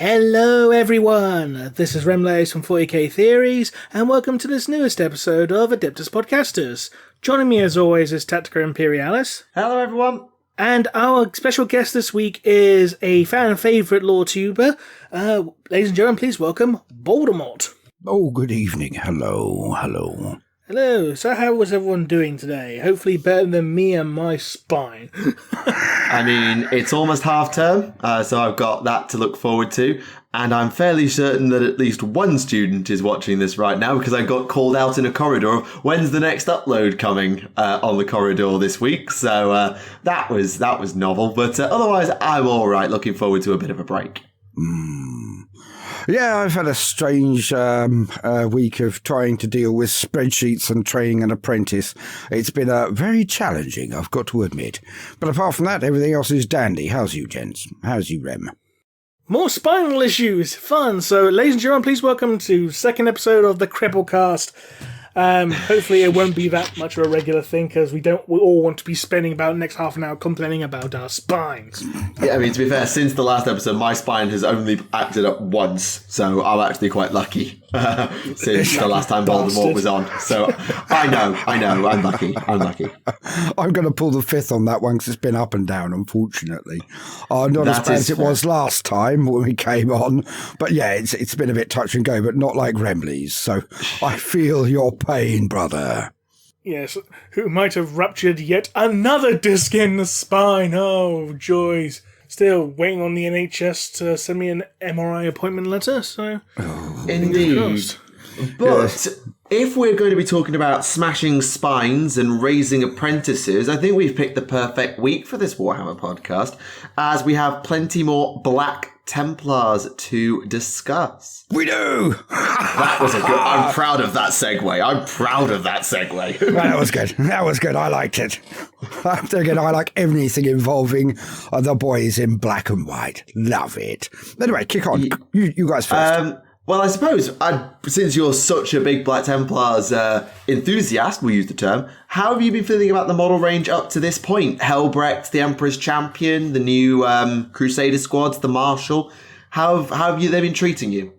Hello everyone, this is Remleiz from 40k Theories, and welcome to this newest episode of Adeptus Podcastus. Joining me as always is Tactica Imperialis. Hello everyone. And our special guest this week is a fan favourite lore tuber. Ladies and gentlemen, please welcome Baldermort. Oh, good evening. Hello. Hello, so how was everyone doing today? Hopefully better than me and my spine. I mean, it's almost half term, so I've got that to look forward to. And I'm fairly certain that at least one student is watching this right now because I got called out in a corridor of when's the next upload coming on the corridor this week. So that was novel. But otherwise, I'm all right. Looking forward to a bit of a break. Yeah, I've had a strange week of trying to deal with spreadsheets and training an apprentice. It's been very challenging, I've got to admit. But apart from that, everything else is dandy. How's you, gents? How's you, Rem? More spinal issues, fun. So, ladies and gentlemen, please welcome to second episode of the Cripplecast. Hopefully it won't be that much of a regular thing because we all want to be spending about the next half an hour complaining about our spines. Yeah, I mean, to be fair, since the last episode, my spine has only acted up once, so I'm actually quite lucky since the last time Baldermort was on. So I know, I'm lucky. I'm going to pull the fifth on that one because it's been up and down, unfortunately. Not as bad as it was last time when we came on, but yeah, it's been a bit touch and go, but not like Remleiz. So I feel your pain, brother. Yes, who might have ruptured yet another disc in the spine. Oh, joys. Still waiting on the NHS to send me an MRI appointment letter, so... Indeed. But if we're going to be talking about smashing spines and raising apprentices, I think we've picked the perfect week for this Warhammer podcast, as we have plenty more Black Templars to discuss. We do! That was a good... I'm proud of that segue. That was good. I liked it. I'm thinking I like everything involving the boys in black and white. Love it. Anyway, kick on. You guys first. Well, I suppose, since you're such a big Black Templars enthusiast, we'll use the term, how have you been feeling about the model range up to this point? Helbrecht, the Emperor's Champion, the new Crusader squads, the Marshal. How have they been treating you?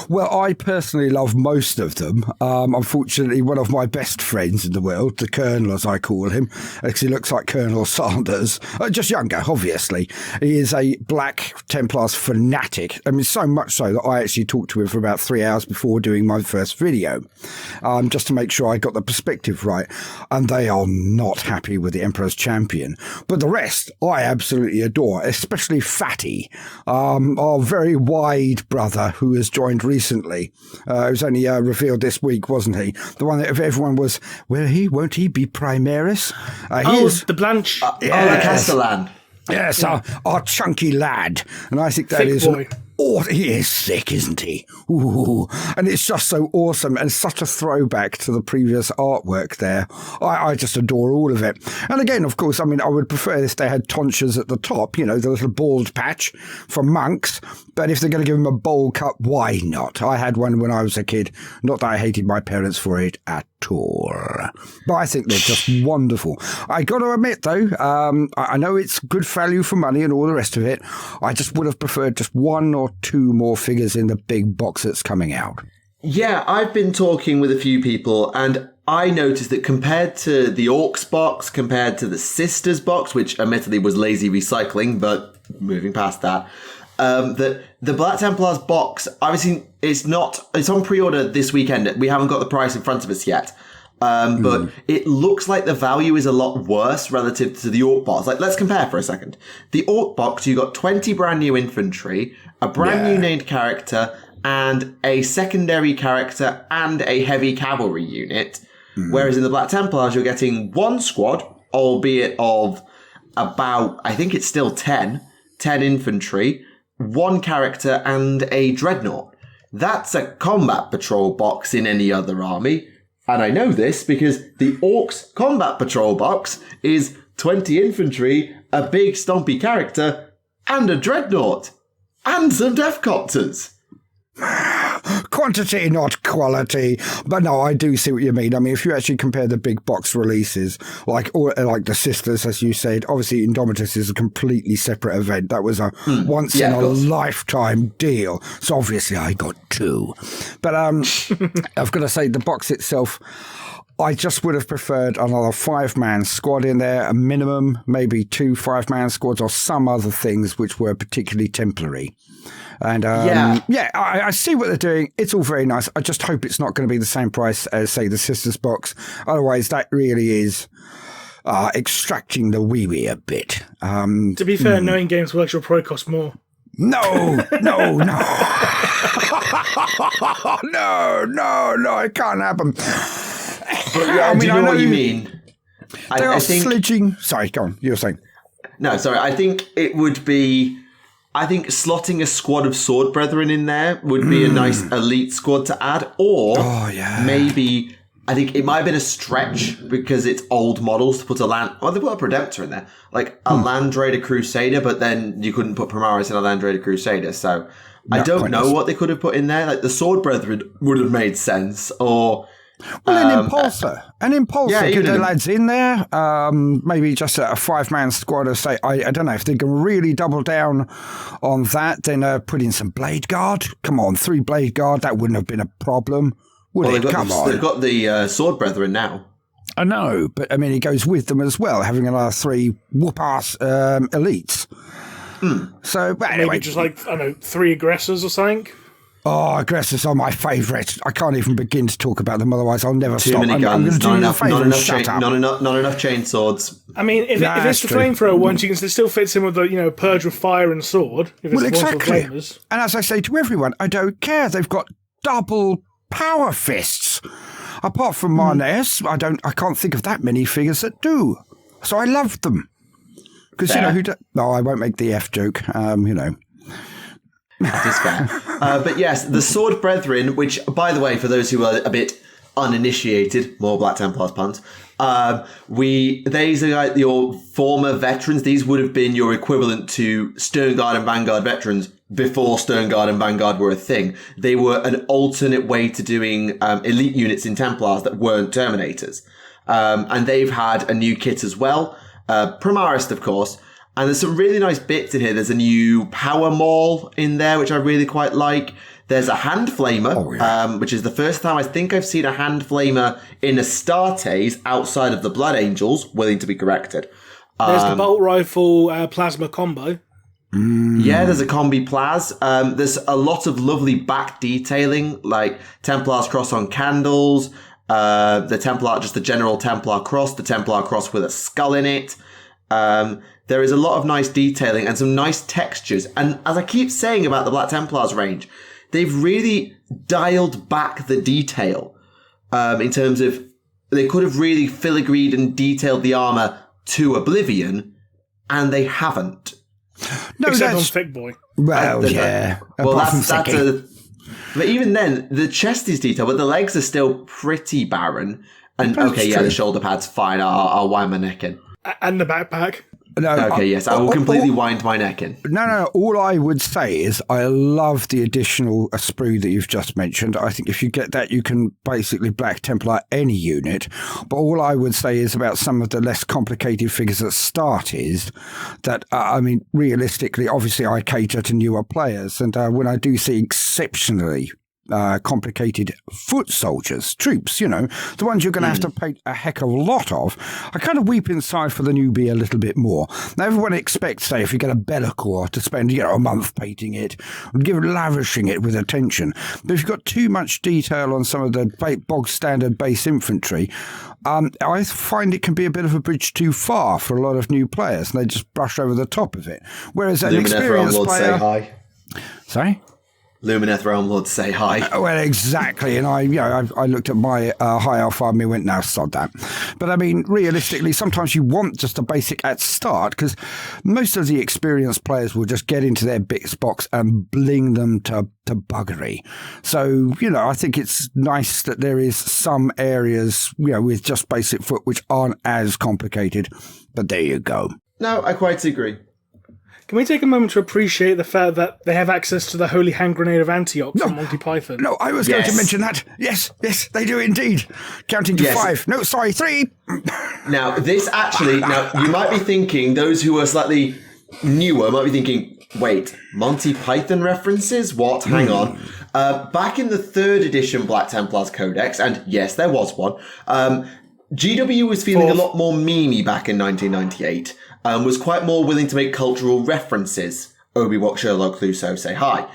Well, I personally love most of them. Unfortunately, one of my best friends in the world, the Colonel as I call him, because he looks like Colonel Sanders, just younger, obviously. He is a Black Templars fanatic. I mean, so much so that I actually talked to him for about 3 hours before doing my first video, just to make sure I got the perspective right. And they are not happy with the Emperor's Champion. But the rest, I absolutely adore, especially Fatty, our very wide brother who has joined recently. It was only revealed this week, wasn't he? The one that if everyone was, won't he be Primaris? The Blanche. The Castellan. Yes, our chunky lad. And I think that is... he is sick, isn't he? Ooh. And it's just so awesome and such a throwback to the previous artwork there. I just adore all of it. And again, of course, I mean, I would prefer if they had tonsures at the top, the little bald patch for monks. But if they're going to give him a bowl cut, why not? I had one when I was a kid. Not that I hated my parents for it at all. But I think they're just wonderful. I got to admit, though, I know it's good value for money and all the rest of it. I just would have preferred just one or two more figures in the big box that's coming out. Yeah, I've been talking with a few people, and I noticed that compared to the Orcs box, compared to the Sisters box, which admittedly was lazy recycling, but moving past that, that the Black Templars box, obviously, it's on pre-order this weekend. We haven't got the price in front of us yet. But it looks like the value is a lot worse relative to the Orc box. Like, let's compare for a second. The Orc box, you got 20 brand new infantry, a brand new named character, and a secondary character and a heavy cavalry unit. Whereas in the Black Templars, you're getting one squad, albeit of about, I think it's still 10 infantry, one character, and a dreadnought. That's a combat patrol box in any other army. And I know this because the Orcs combat patrol box is 20 infantry, a big stompy character, and a dreadnought. And some death copters. quantity, not quality. But no, I do see what you mean. I mean, if you actually compare the big box releases, like the Sisters, as you said, obviously Indomitus is a completely separate event. That was a once in a lifetime deal. So obviously I got 2. But I've got to say, the box itself, I just would have preferred another 5-man squad in there, a minimum, maybe 2 5-man squads or some other things which were particularly Templary. And I see what they're doing. It's all very nice. I just hope it's not going to be the same price as, say, the Sisters box. Otherwise, that really is extracting the wee a bit. To be fair, knowing Games Workshop will probably cost more. No. No, it can't happen. But yeah, do you know what you mean? They are sledging. Sorry, go on. You were saying. No, sorry. I think it would be. I think slotting a squad of Sword Brethren in there would be a nice elite squad to add. Or maybe, I think it might have been a stretch because it's old models to put a land. Well, they put a Redemptor in there. Like a Land Raider Crusader, but then you couldn't put Primaris in a Land Raider Crusader. So I don't know what they could have put in there. Like the Sword Brethren would have made sense. Or. Well, an Impulsor. Get the lads in there. Maybe just a 5-man squad of, say, I don't know, if they can really double down on that, then put in some Blade Guard. Come on, 3 Blade Guard, that wouldn't have been a problem, would it? Come on. They've got the Sword Brethren now. I know, but I mean, it goes with them as well, having another 3 whoop-ass elites. So, but anyway. Maybe just like, I don't know, 3 Aggressors or something? Oh, Aggressors are my favourite. I can't even begin to talk about them, otherwise I'll never stop. Too many guns, not enough chain swords. I mean, if it's the flamethrower ones, it still fits in with the, Purge with Fire and Sword. If it's exactly. And as I say to everyone, I don't care. They've got double power fists. Apart from Marnes, I can't think of that many figures that do. So I love them. Because, no, I won't make the F joke, That is fair. But yes, the Sword Brethren, which, by the way, for those who are a bit uninitiated, more Black Templars puns, these are like your former veterans. These would have been your equivalent to Stern Guard and Vanguard veterans before Stern Guard and Vanguard were a thing. They were an alternate way to doing elite units in Templars that weren't Terminators. And they've had a new kit as well. Primaris, of course. And there's some really nice bits in here. There's a new Power Maul in there, which I really quite like. There's a Hand Flamer, which is the first time I think I've seen a Hand Flamer in Astartes outside of the Blood Angels, willing to be corrected. There's the Bolt Rifle Plasma combo. Yeah, there's a Combi Plas. There's a lot of lovely back detailing, like Templar's Cross on candles, the Templar, just the general Templar Cross, the Templar Cross with a skull in it. There is a lot of nice detailing and some nice textures. And as I keep saying about the Black Templars range, they've really dialed back the detail in terms of they could have really filigreed and detailed the armor to oblivion, and they haven't. No, except on Thick Boy. Well, yeah. Well, that's but even then, the chest is detailed, but the legs are still pretty barren. And the shoulder pad's fine. I'll wind my neck in. And the backpack. No, I will completely wind my neck in. No. All I would say is I love the additional sprue that you've just mentioned. I think if you get that, you can basically Black Templar any unit. But all I would say is about some of the less complicated figures at start is that, realistically, obviously I cater to newer players. And when I do see exceptionally complicated foot soldiers, troops, the ones you're going to have to paint a heck of a lot of, I kind of weep inside for the newbie a little bit more. Now, everyone expects, say, if you get a Bellacore to spend, a month painting it, lavishing it with attention. But if you've got too much detail on some of the bog standard base infantry, I find it can be a bit of a bridge too far for a lot of new players, and they just brush over the top of it. Whereas an experienced player... Say hi. Sorry? Lumineth Realm Lord say hi. Well, exactly. And I looked at my High Elf army and went, no, sod that. But realistically, sometimes you want just a basic at start, because most of the experienced players will just get into their bits box and bling them to buggery. So, I think it's nice that there is some areas, with just basic foot, which aren't as complicated. But there you go. No, I quite agree. Can we take a moment to appreciate the fact that they have access to the Holy Hand Grenade of Antioch from Monty Python? No, I was going to mention that. Yes, they do indeed. Counting to 5. No, sorry, 3. Now, this actually... Now, you might be thinking, those who are slightly newer might be thinking, wait, Monty Python references? What? Hang on. Back in the 3rd edition Black Templars Codex, and yes, there was one, GW was feeling a lot more memey back in 1998, was quite more willing to make cultural references. Obi-Wan, Sherlock, Clouseau, say hi.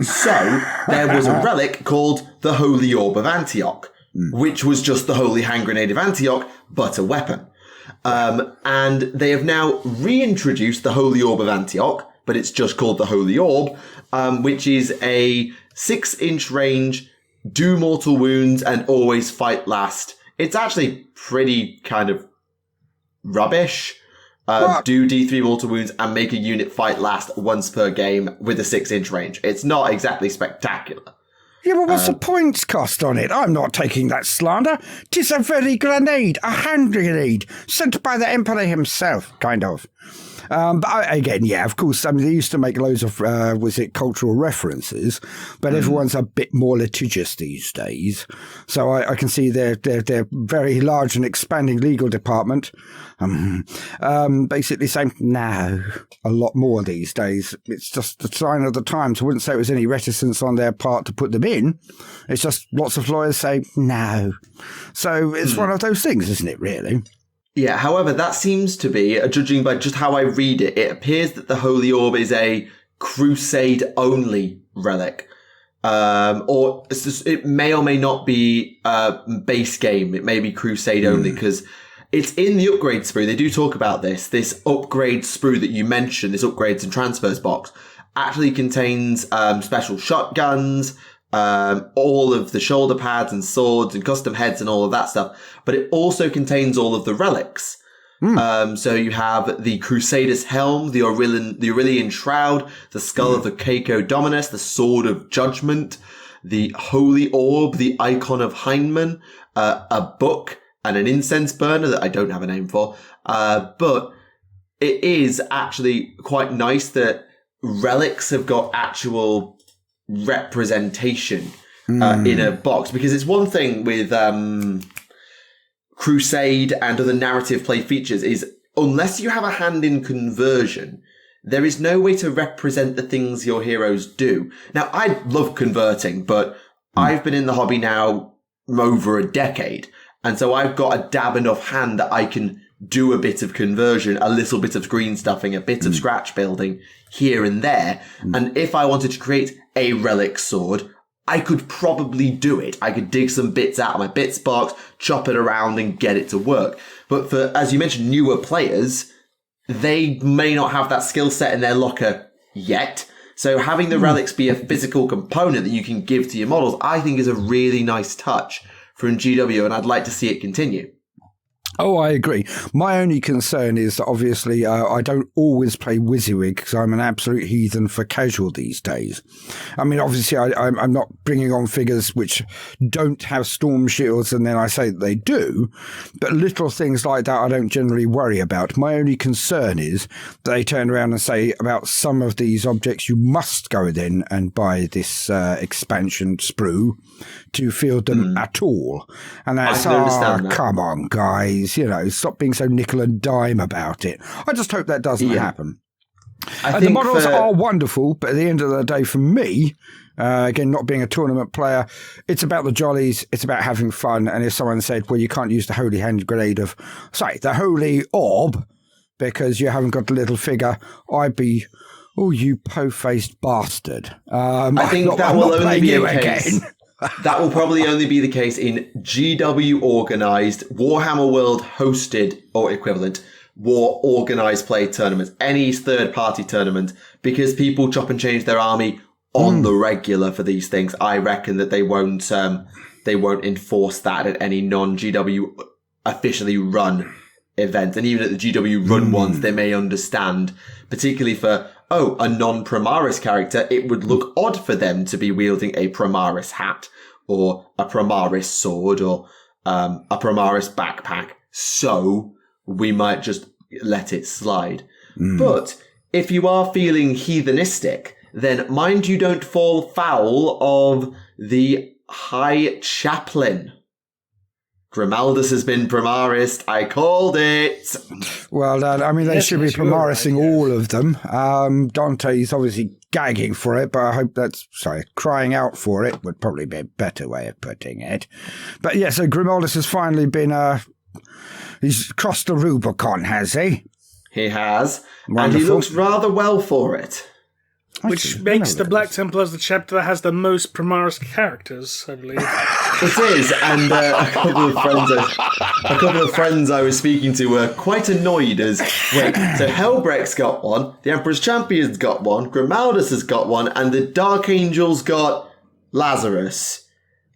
So, there was a relic called the Holy Orb of Antioch, which was just the Holy Hand Grenade of Antioch, but a weapon. And they have now reintroduced the Holy Orb of Antioch, but it's just called the Holy Orb, which is a 6-inch range, do mortal wounds, and always fight last. It's actually pretty kind of rubbish. Do D3 mortal wounds and make a unit fight last once per game with a 6-inch range. It's not exactly spectacular. Yeah, but what's the points cost on it? I'm not taking that slander. 'Tis a very grenade, a hand grenade, sent by the Emperor himself, kind of. Again, yeah, of course, I mean, they used to make loads of, cultural references, but everyone's a bit more litigious these days. So I can see their very large and expanding legal department basically saying, no, a lot more these days. It's just the sign of the times. I wouldn't say it was any reticence on their part to put them in. It's just lots of lawyers say, no. So it's one of those things, isn't it, really? Yeah, however, that seems to be, judging by just how I read it, it appears that the Holy Orb is a Crusade-only relic. Or it may or may not be base game. It may be Crusade-only, because it's in the upgrade sprue. They do talk about this. This upgrade sprue that you mentioned, this upgrades and transfers box, actually contains special shotguns, all of the shoulder pads and swords and custom heads and all of that stuff. But it also contains all of the relics. So you have the Crusader's Helm, the Aurelian Shroud, the Skull of the Keiko Dominus, the Sword of Judgment, the Holy Orb, the Icon of Heinemann, a book, and an incense burner that I don't have a name for. But it is actually quite nice that relics have got actual representation in a box, because it's one thing with Crusade and other narrative play features is unless you have a hand in conversion, there is no way to represent the things your heroes do. Now, I love converting, but I've been in the hobby now over a decade, and so I've got a dab enough hand that I can do a bit of conversion, a little bit of screen stuffing, a bit of scratch building here and there. And if I wanted to create a relic sword, I could probably do it. I could dig some bits out of my bits box, chop it around and get it to work. But for, as you mentioned, newer players, they may not have that skill set in their locker yet. So having the relics be a physical component that you can give to your models, I think is a really nice touch from GW, and I'd like to see it continue. Oh, I agree. My only concern is that obviously I don't always play WYSIWYG because I'm an absolute heathen for casual these days. I mean, obviously I'm not bringing on figures which don't have storm shields and then I say that they do, but little things like that I don't generally worry about. My only concern is that they turn around and say about some of these objects you must go then and buy this expansion sprue to field them at all. And that's, come on, guys. You know, stop being so nickel and dime about it. I just hope that doesn't happen. The models are wonderful, but at the end of the day, for me, again, not being a tournament player, it's about the jollies, it's about having fun. And if someone said, well, you can't use the Holy Hand Grenade of, say, the Holy Orb, because you haven't got the little figure, I'd be, oh, you po-faced bastard. I think that will only be a case. That will probably only be the case in GW organised, Warhammer World hosted or equivalent, war organised play tournaments, any third party tournament, because people chop and change their army on the regular for these things. I reckon that they won't enforce that at any non-GW officially run event. And even at the GW run ones, they may understand, particularly for a non-Primaris character, it would look odd for them to be wielding a Primaris hat or a Primaris sword or a Primaris backpack. So we might just let it slide. But if you are feeling heathenistic, then mind you don't fall foul of the High Chaplain. Grimaldus has been Primaris. I called it. Well, they should be Primarising all of them. Dante's obviously gagging for it, but I hope crying out for it would probably be a better way of putting it. But yeah, so Grimaldus has finally been, he's crossed the Rubicon, has he? He has. Wonderful. And he looks rather well for it. Which makes the Black Templars the chapter that has the most Primaris characters, I believe. It is, and a couple of friends I was speaking to were quite annoyed as, wait, so Helbrecht's got one, the Emperor's Champion's got one, Grimaldus has got one, and the Dark Angel's got Lazarus.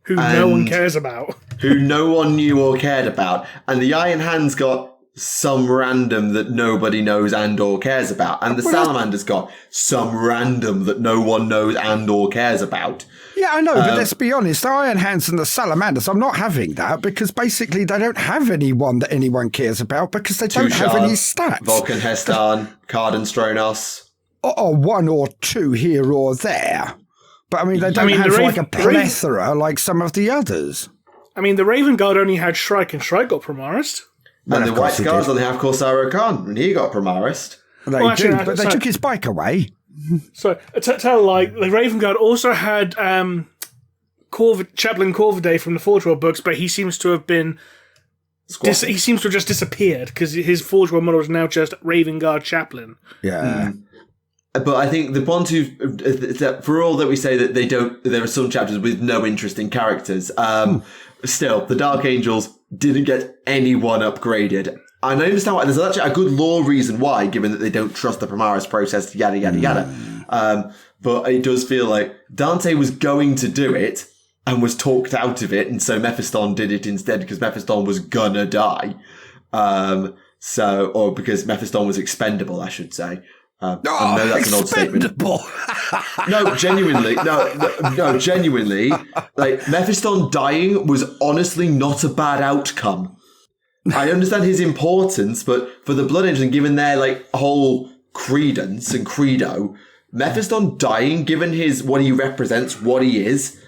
Who no one cares about. Who no one knew or cared about. And the Iron Hand's got some random that nobody knows and or cares about. And the Salamander's got some random that no one knows and or cares about. Yeah, I know, but let's be honest, the Iron Hands and the Salamanders, I'm not having that because basically they don't have anyone that anyone cares about because they don't have any stats. Vulcan Hestan, Cardan Stronos. Or one or two here or there. But I mean, they don't have like a plethora like some of the others. I mean, the Raven Guard only had Shrike, and Shrike got Primaris. And the White Scars only have Corsaro Khan, and he got Primaris. They took his bike away. So, the Raven Guard also had Chaplain Corvidae from the Forge World books, but he seems to have been... he seems to have just disappeared, because his Forge World model is now just Raven Guard Chaplain. Yeah. But I think the one for all that we say that there are some chapters with no interesting characters, still, the Dark Angels didn't get anyone upgraded. And I understand why. There's actually a good lore reason why, given that they don't trust the Primaris process, yada, yada, yada. But it does feel like Dante was going to do it and was talked out of it, and so Mephiston did it instead because Mephiston was gonna die. Or because Mephiston was expendable, I should say. I know that's an odd statement. No, genuinely. No, genuinely. Like, Mephiston dying was honestly not a bad outcome. I understand his importance, but for the Blood Angels, and given their, whole credence and credo, Mephiston dying, given what he represents, what he is,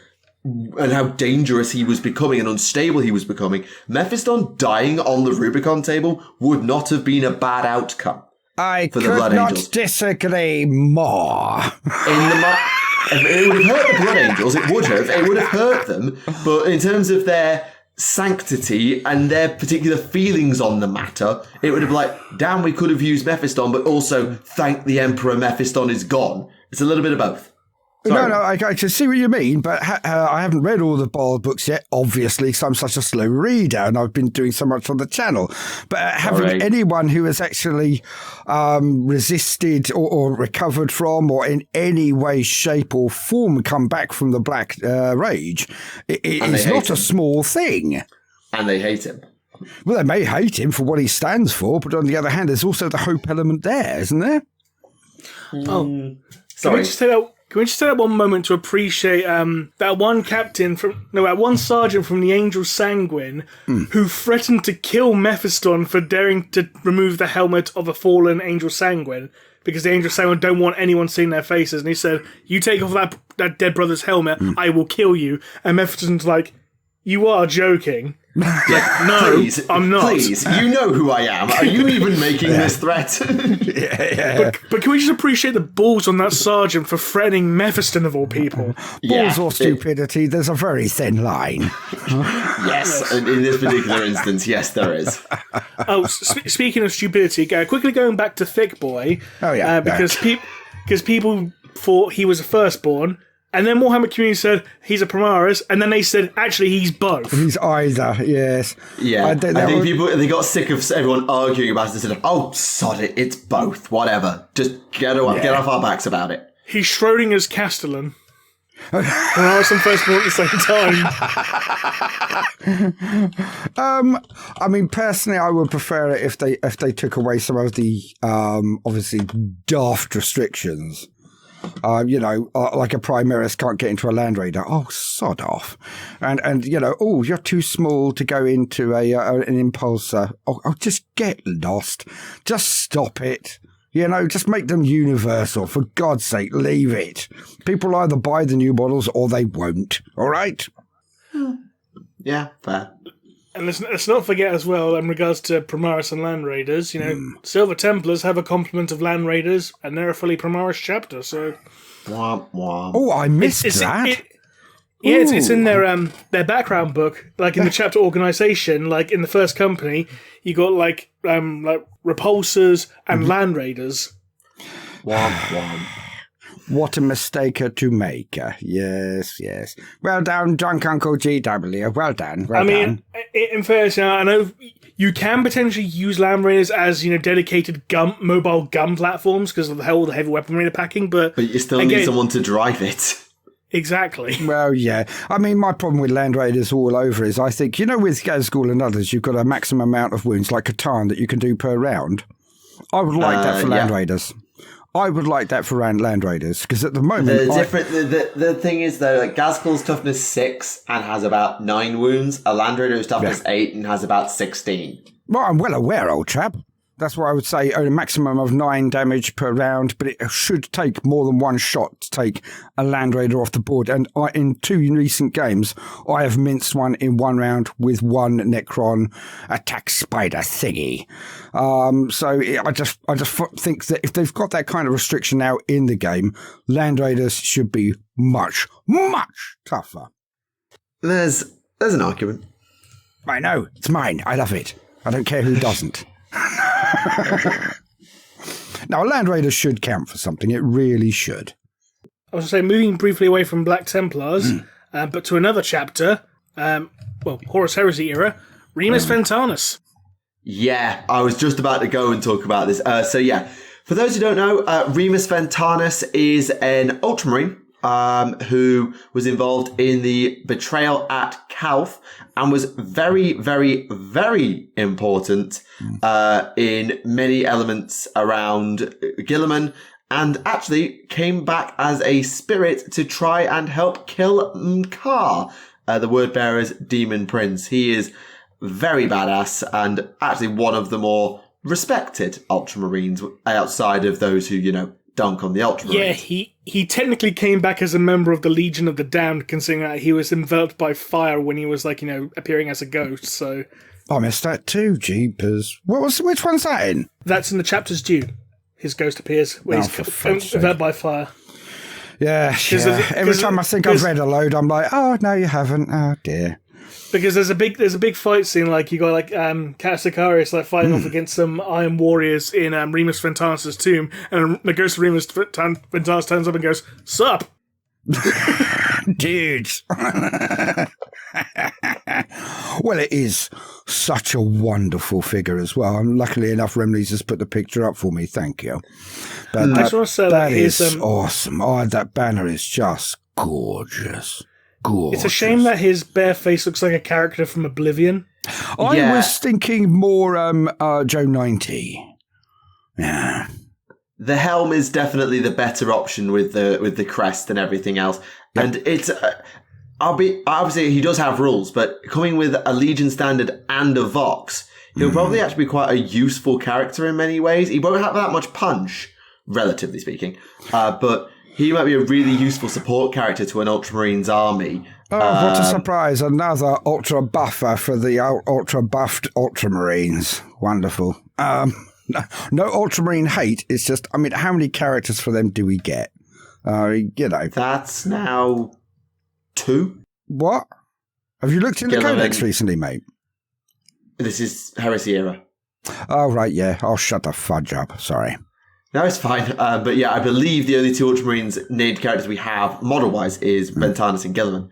and how dangerous he was becoming and unstable he was becoming, Mephiston dying on the Rubicon table would not have been a bad outcome. I could not disagree more. It would have hurt the Blood Angels. It would have hurt them. But in terms of their sanctity and their particular feelings on the matter, it would have damn, we could have used Mephiston, but also thank the Emperor, Mephiston is gone. It's a little bit of both. Sorry. No, I can see what you mean, but I haven't read all the Bard books yet, obviously, because I'm such a slow reader and I've been doing so much on the channel. But having anyone who has actually resisted or recovered from or in any way, shape or form come back from the Black Rage, it is not a small thing. And they hate him. Well, they may hate him for what he stands for, but on the other hand, there's also the hope element there, isn't there? Sorry. Can we just take that one moment to appreciate that one sergeant from the Angel Sanguine who threatened to kill Mephiston for daring to remove the helmet of a fallen Angel Sanguine because the Angel Sanguine don't want anyone seeing their faces. And he said, "You take off that dead brother's helmet, I will kill you." And Mephiston's like, "You are joking." No, please, I'm not. Please, you know who I am. Are you even making this threat? But can we just appreciate the balls on that sergeant for threatening Mephiston of all people? Balls or stupidity, there's a very thin line. Yes, in this particular instance, yes, there is. Speaking of stupidity, quickly going back to Thick Boy. Because people thought he was a firstborn. And then Warhammer community said he's a Primaris, and then they said actually he's both. He's either, yes. Yeah, I think people they got sick of everyone arguing about it and said, "Oh, sod it, it's both. Whatever, just get off our backs about it." He's Schrodinger's Castellan. Primaris and firstborn at the same time. I mean, personally, I would prefer it if they took away some of the obviously daft restrictions. Like a Primaris can't get into a Land Raider. Oh, sod off. And you're too small to go into an Impulsor. Oh, just get lost. Just stop it. You know, just make them universal. For God's sake, leave it. People either buy the new models or they won't. All right? Yeah, fair. And let's not forget as well, in regards to Primaris and Land Raiders, Silver Templars have a complement of Land Raiders, and they're a fully Primaris chapter, so... Womp womp. Oh, I missed that. It's in their background book, like in the chapter organisation, like in the first company, you got like repulsors and Land Raiders. Womp womp. What a mistake to make. Yes. Well done, Drunk Uncle GW. Well done. I mean, in fairness, I know you can potentially use Land Raiders as, dedicated mobile gun platforms because of the whole heavy weaponry packing, but you still need someone to drive it. Exactly. Well, yeah. I mean, my problem with Land Raiders all over is I think, with Gazgul and others, you've got a maximum amount of wounds, like Catan, that you can do per round. I would like that for Land Raiders. I would like that for Land Raiders, because at the moment... The thing is, though, like Gazgul's toughness 6 and has about 9 wounds. A Land Raider's toughness 8 and has about 16. Well, I'm well aware, old chap. That's why I would say a maximum of 9 damage per round, but it should take more than one shot to take a Land Raider off the board. And in 2 recent games, I have minced one in 1 round with 1 Necron attack spider thingy. So I just think that if they've got that kind of restriction now in the game, Land Raiders should be much, much tougher. There's an argument. I know. It's mine. I love it. I don't care who doesn't. Now, Land Raiders should count for something. It really should. I was going to say, moving briefly away from Black Templars, but to another chapter, Horus Heresy era, Remus Ventanus. Yeah, I was just about to go and talk about this. For those who don't know, Remus Ventanus is an Ultramarine who was involved in the betrayal at Calth and was very, very, very important in many elements around Guilliman, and actually came back as a spirit to try and help kill Mkar, the Wordbearer's demon prince. He is very badass and actually one of the more respected Ultramarines outside of those who, dunk on the Ultramarines. Yeah, he technically came back as a member of the Legion of the Damned, considering that he was enveloped by fire when he was, appearing as a ghost, so... I missed that too, jeepers. Which one's that in? That's in the chapters due. His ghost appears when he's enveloped by fire. Yeah. Every time I think I've read a load, I'm like, oh, no, you haven't. Oh, dear. Because there's a big fight scene, you got Cassicarius fighting off against some Iron Warriors in Remus Ventanus' tomb, and the ghost of Remus Ventanus turns up and goes, "Sup?" Dudes. Well, it is such a wonderful figure as well. And luckily enough, Remleiz has put the picture up for me. Thank you. But I just want to say that is awesome. Oh, that banner is just gorgeous. Gorgeous. It's a shame that his bare face looks like a character from Oblivion. I was thinking more Joe 90. Yeah. The helm is definitely the better option with the crest and everything else. Yep. And it's obviously he does have rules, but coming with a Legion standard and a Vox, he'll probably actually be quite a useful character in many ways. He won't have that much punch, relatively speaking, but he might be a really useful support character to an Ultramarines army. Oh, what a surprise. Another ultra buffer for the ultra buffed Ultramarines. Wonderful. No Ultramarine hate. It's just, how many characters for them do we get? That's now 2. What? Have you looked in the Codex recently, mate? This is Heresy era. Oh, right, yeah. I'll shut the fudge up. Sorry. No, it's fine. But yeah, I believe the only 2 Ultramarines named characters we have, model-wise, is Ventanus and Guilliman.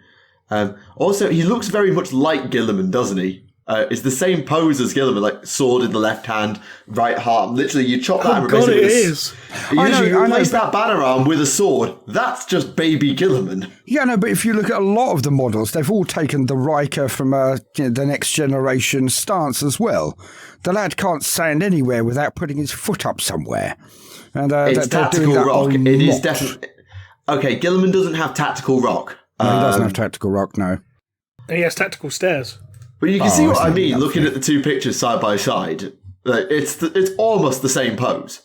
Also, he looks very much like Guilliman, doesn't he? It's the same pose as Guilliman, sword in the left hand, right arm. Literally, you chop that and replace it with you replace that banner arm with a sword. That's just baby Guilliman. Yeah, no, but if you look at a lot of the models, they've all taken the Riker from the next generation stance as well. The lad can't stand anywhere without putting his foot up somewhere. And it's tactical rock. It is definitely... Okay, Guilliman doesn't have tactical rock. No, he doesn't have tactical rock, no. And he has tactical stairs. But you can see what I mean, looking at the 2 pictures side by side. It's almost the same pose.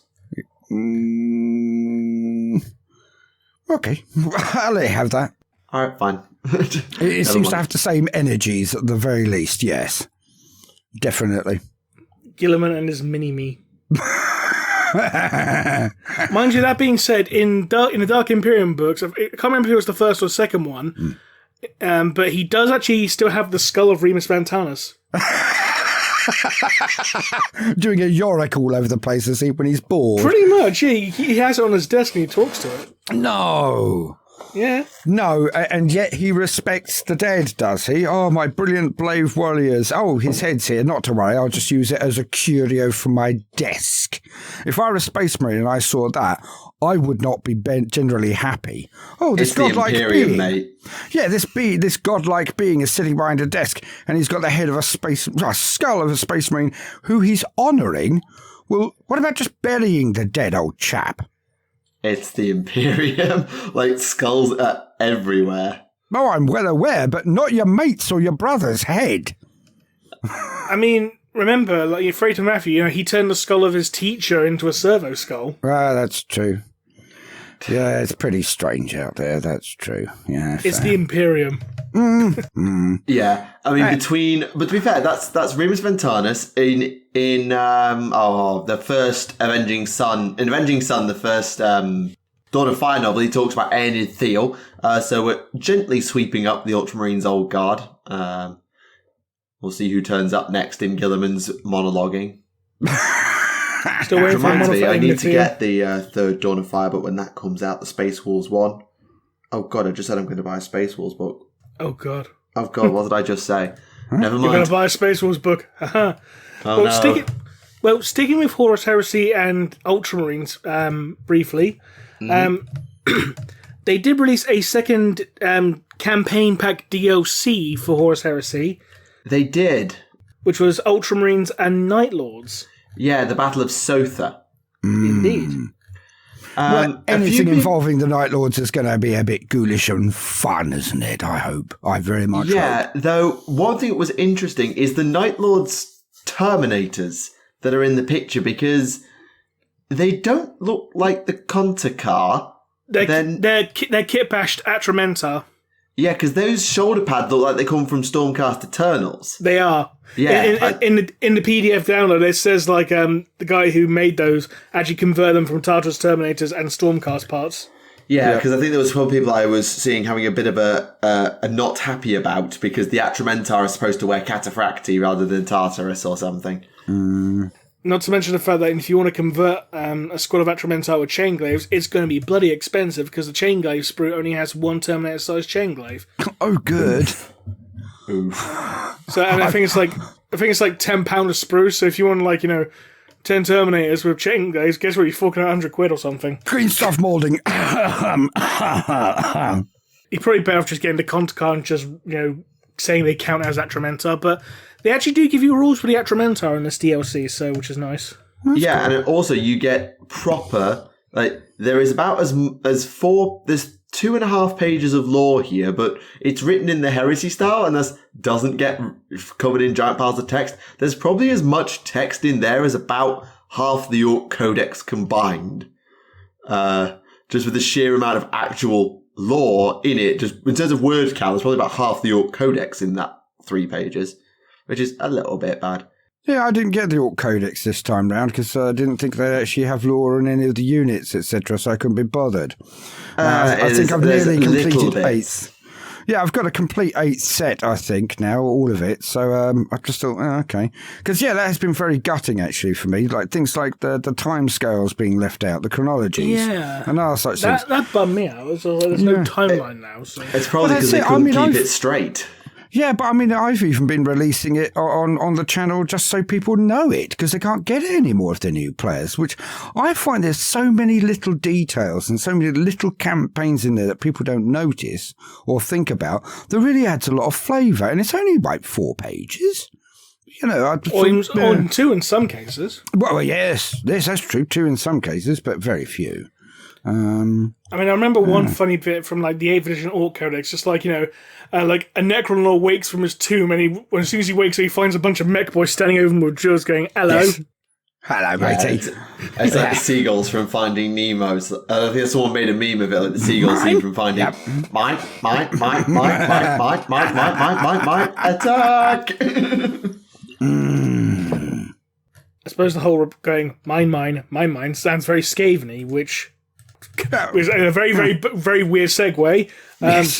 Okay, I'll let you have that. All right, fine. It seems to have the same energies at the very least, yes. Definitely. Guilliman and his mini-me. Mind you, that being said, in the Dark Imperium books, I can't remember if it was the first or second one, but he does actually still have the skull of Remus Ventanus. Doing a Yorick all over the place to see when he's bored. Pretty much, yeah. He has it on his desk and he talks to it. No. Yeah. No, and yet he respects the dead, does he? Oh, my brilliant brave warriors. Oh, his head's here. Not to worry, I'll just use it as a curio from my desk. If I were a space marine and I saw that, I would not be generally happy. Oh, this godlike being. Mate. Yeah, this godlike being is sitting behind a desk and he's got the head of a skull of a space marine who he's honouring. Well, what about just burying the dead old chap? It's the Imperium. Like, skulls are everywhere. Oh, I'm well aware, but not your mate's or your brother's head. I mean, remember, like, you're afraid to Matthew, he turned the skull of his teacher into a servo skull. Ah, that's true. Yeah, it's pretty strange out there, that's true. Yeah, it's the Imperium. Yeah, I mean, but to be fair, that's Remus Ventanus in the first Avenging Sun. In Avenging Sun, the first Dawn of Fire novel, he talks about Aeonid Theo. So we're gently sweeping up the Ultramarines' old guard. We'll see who turns up next in Gilliman's monologuing. Still waiting for reminds me, I need to get the third Dawn of Fire, but when that comes out, the Space Wolves one. Oh god, I just said I'm going to buy a Space Wolves book. Oh god, what did I just say? Never mind. You're going to buy a Space Wolves book. Oh, no. Sticking with Horus Heresy and Ultramarines briefly, they did release a second campaign pack DLC for Horus Heresy. They did. Which was Ultramarines and Night Lords. Yeah, the Battle of Sotha. Indeed. Well, anything involving the Night Lords is going to be a bit ghoulish and fun, isn't it? I hope. I very much hope. Yeah, though one thing that was interesting is the Night Lords Terminators that are in the picture, because they don't look like the Contakar. They're kit-bashed Atramentar. Yeah, because those shoulder pads look like they come from Stormcast Eternals. They are. Yeah. In the PDF download, it says like the guy who made those actually converted them from Tartarus Terminators and Stormcast parts. Yeah, because I think there was some people I was seeing having a bit of a not happy about, because the Atramentar are supposed to wear Cataphracti rather than Tartarus or something. Not to mention the fact that if you want to convert a squad of Atramentar with chain glaives, it's going to be bloody expensive because the chain glaive sprue only has one Terminator-sized chain glaive. Oh, good. Oof. So, and I think it's like £10 a sprue. So if you want 10 Terminators with chain glaives, guess what? You're forking out £100 or something. Green stuff moulding. You're probably better off just getting the Contakar and just saying they count as Atramentar, but they actually do give you rules for the Atramentar in this DLC, so which is nice. Yeah, and also you get proper, there is about there's 2.5 pages of lore here, but it's written in the Heresy style, and this doesn't get covered in giant piles of text. There's probably as much text in there as about half the Orc Codex combined. Just with the sheer amount of actual lore in it, just in terms of word count, there's probably about half the Orc Codex in that 3 pages, which is a little bit bad. Yeah, I didn't get the Orc Codex this time round because I didn't think they'd actually have lore on any of the units, etc., so I couldn't be bothered. I think I've nearly completed 8th. Yeah, I've got a complete 8th set, I think, now, all of it. So I just thought, okay. Because, that has been very gutting, actually, for me. Like things like the time scales being left out, the chronologies. Yeah. And other such things. That bummed me out. There's no timeline now. So. It's probably because they couldn't keep it straight. Yeah, but I've even been releasing it on the channel just so people know it, because they can't get it anymore if they're new players, which I find there's so many little details and so many little campaigns in there that people don't notice or think about that really adds a lot of flavour, and it's only like 4 pages. Or 2 in some cases. Well, yes, that's true, 2 in some cases, but very few. I remember one funny bit from the 8th edition Orc Codex, just a Necromunda wakes from his tomb, and as soon as he wakes up, he finds a bunch of mech boys standing over him with drills going, hello. Yes. Hello, matey. It's like the seagulls from Finding Nemo. I think someone made a meme of it, like the seagull scene from Finding mine, attack. I suppose the whole going mine sounds very Skaven-y, which is a very, very, very weird segue.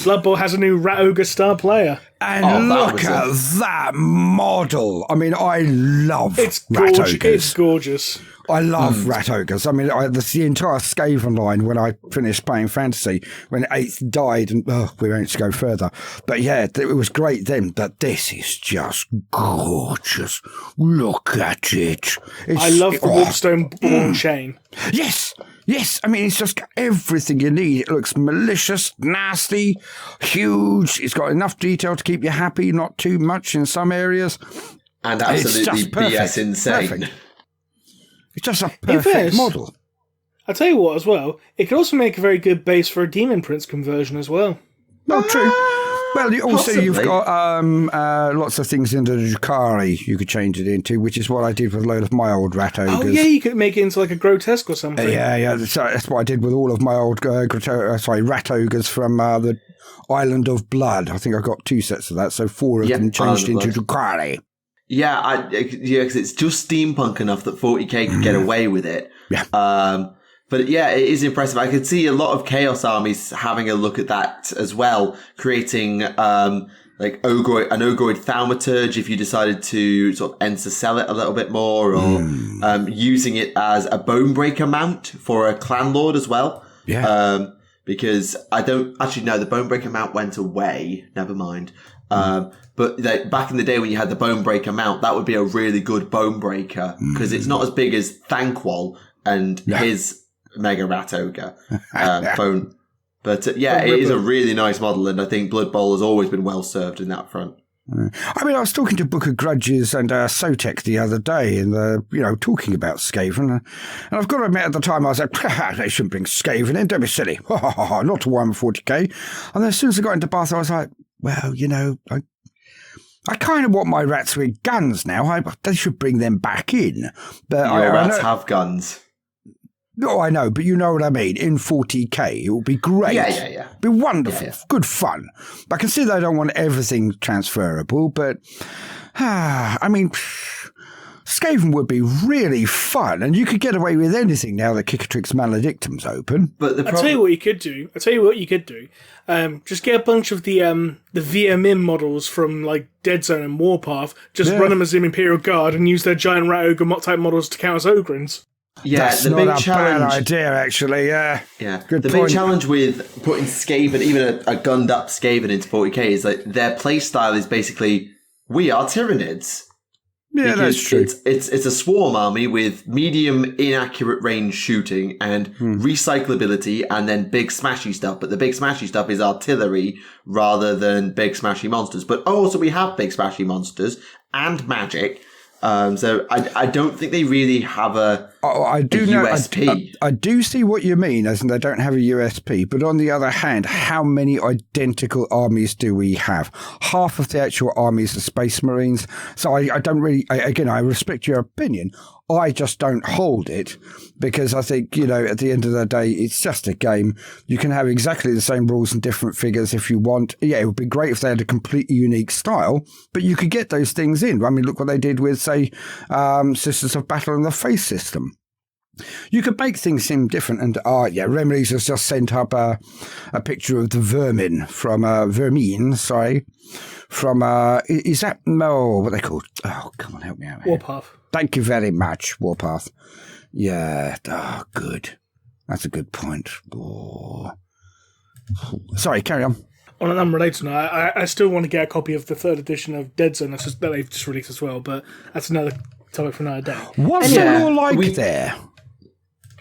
Blood Bowl has a new Rat Ogre star player. And look at that model. I mean, I love Rat Ogres. It's gorgeous. I love Rat Ogres. I mean, that's the entire Skaven line when I finished playing Fantasy, when 8th died, and we won't go further. But yeah, it was great then, but this is just gorgeous. Look at it. I love the Warpstone Born chain. Yes, I mean, it's just got everything you need. It looks malicious, nasty, huge. It's got enough detail to keep you happy, not too much in some areas. And absolutely BS insane. Perfect. It's just a perfect model. I'll tell you what, as well, it could also make a very good base for a Demon Prince conversion as well. Oh, true. Well, you've got lots of things in the Drukari you could change it into, which is what I did with a load of my old Rat Ogres. Oh, yeah, you could make it into like a grotesque or something. Yeah, that's what I did with all of my old Rat Ogres from the Island of Blood. I think I got 2 sets of that, so 4 of them changed into Drukari. Yeah, because it's just steampunk enough that 40k could get away with it. Yeah. But yeah, it is impressive. I could see a lot of Chaos armies having a look at that as well, creating like an Ogroid Thaumaturge if you decided to sort of enter-sell it a little bit more, or using it as a Bonebreaker mount for a Clan Lord as well. Yeah. Because I don't actually know, the Bonebreaker mount went away. Never mind. But back in the day when you had the Bonebreaker mount, that would be a really good Bonebreaker because it's not as big as Thanquol and his Mega Rat Ogre phone. But it is a really nice model, and I think Blood Bowl has always been well served in that front. I mean, I was talking to Book of Grudges and Sotek the other day, and talking about Skaven, and I've got to admit, at the time I was like, they shouldn't bring Skaven in, don't be silly, not to Warhammer 40k. And then as soon as I got into Bath, I was like, well, I kind of want my rats with guns now. They should bring them back in. But Your rats have guns. No, I know, but you know what I mean. In 40k, it would be great. Yeah. Be wonderful. Yeah. Good fun. I can see they don't want everything transferable, but I mean, Skaven would be really fun, and you could get away with anything now that Cicatrix Maledictum's open. But I'll tell you what you could do. Just get a bunch of the VMM models from like Dead Zone and Warpath, run them as an Imperial Guard, and use their giant Rat Ogre type models to count as Ogrins. Yeah, that's not a bad idea, actually. Yeah. Good point. Big challenge with putting Skaven, even a gunned up Skaven into 40k, is that their playstyle is basically, we are Tyranids. Yeah, that's true. It's a swarm army with medium inaccurate range shooting and recyclability, and then big smashy stuff. But the big smashy stuff is artillery rather than big smashy monsters. But also we have big smashy monsters and magic. So I don't think they really have a USP. I do see what you mean, as in they don't have a USP. But on the other hand, how many identical armies do we have? Half of the actual armies are Space Marines. So I don't really, I respect your opinion. I just don't hold it because I think, at the end of the day, it's just a game. You can have exactly the same rules and different figures if you want. Yeah, it would be great if they had a completely unique style, but you could get those things in. I mean, look what they did with, say, Sisters of Battle and the Faith system. You could make things seem different. And, Remleiz has just sent up a picture of the Vermin from, is that, what are they called? Oh, come on, help me out here. Warpath. Thank you very much, Warpath. Yeah, good. That's a good point. Oh. Sorry, carry on. On an unrelated note, I still want to get a copy of the 3rd edition of Dead Zone that they've just released as well, but that's another topic for another day. What's the lore there?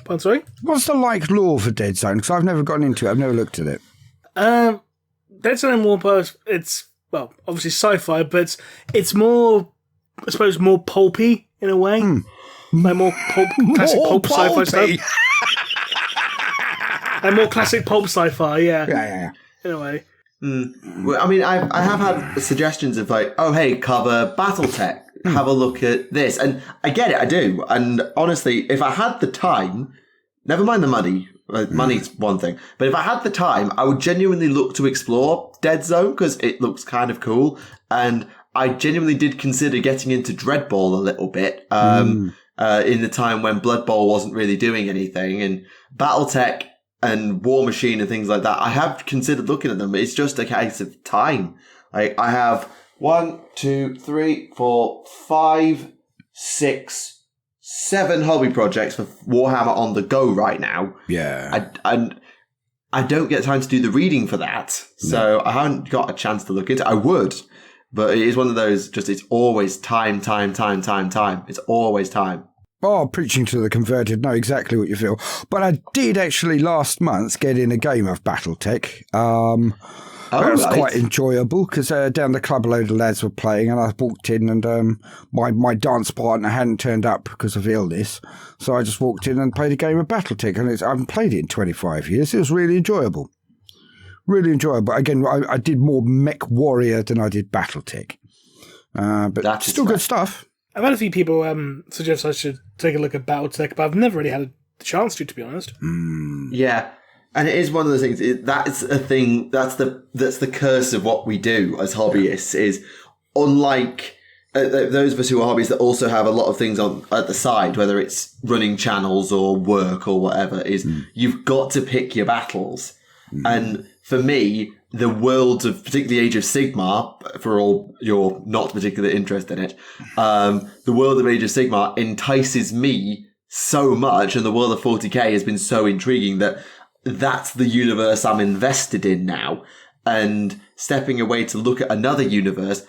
Pardon, sorry? What's the lore for Dead Zone? Because I've never gotten into it. I've never looked at it. Dead Zone and Warpath, it's, well, obviously sci-fi, but it's more, I suppose, more pulpy in a way. Like more classic pulp sci-fi stuff. And more classic pulp sci-fi, yeah. In a way. Well, I mean, I have had suggestions of like, oh, hey, cover BattleTech have a look at this. And I get it, I do. And honestly, if I had the time, never mind the money. Money's one thing. But if I had the time, I would genuinely look to explore Dead Zone because it looks kind of cool. And I genuinely did consider getting into Dreadball a little bit in the time when Blood Bowl wasn't really doing anything. And Battletech and War Machine and things like that, I have considered looking at them. It's just a case of time. Like, I have 1, 2, 3, 4, 5, 6, 7 hobby projects for Warhammer on the go right now. Yeah. I don't get time to do the reading for that, so I haven't got a chance to look into it. I would, but it is one of those, just it's always time. It's always time. Oh, preaching to the converted, know exactly what you feel. But I did actually last month get in a game of Battletech. That was quite enjoyable because down the club a load of lads were playing and I walked in and my dance partner hadn't turned up because of illness. So I just walked in and played a game of Battletech and I haven't played it in 25 years. It was really enjoyable. Really enjoyable. Again, I did more Mech Warrior than I did Battletech. But that's still good stuff. I've had a few people suggest I should take a look at Battletech, but I've never really had a chance to be honest. Yeah. And it is one of those things. That's a thing. That's the curse of what we do as hobbyists. Is unlike those of us who are hobbyists that also have a lot of things on at the side, whether it's running channels or work or whatever. Is you've got to pick your battles. And for me, the world of particularly Age of Sigmar, for all you're not particularly interested in it, the world of Age of Sigmar entices me so much, and the world of 40k has been so intriguing that. That's the universe I'm invested in now. And stepping away to look at another universe,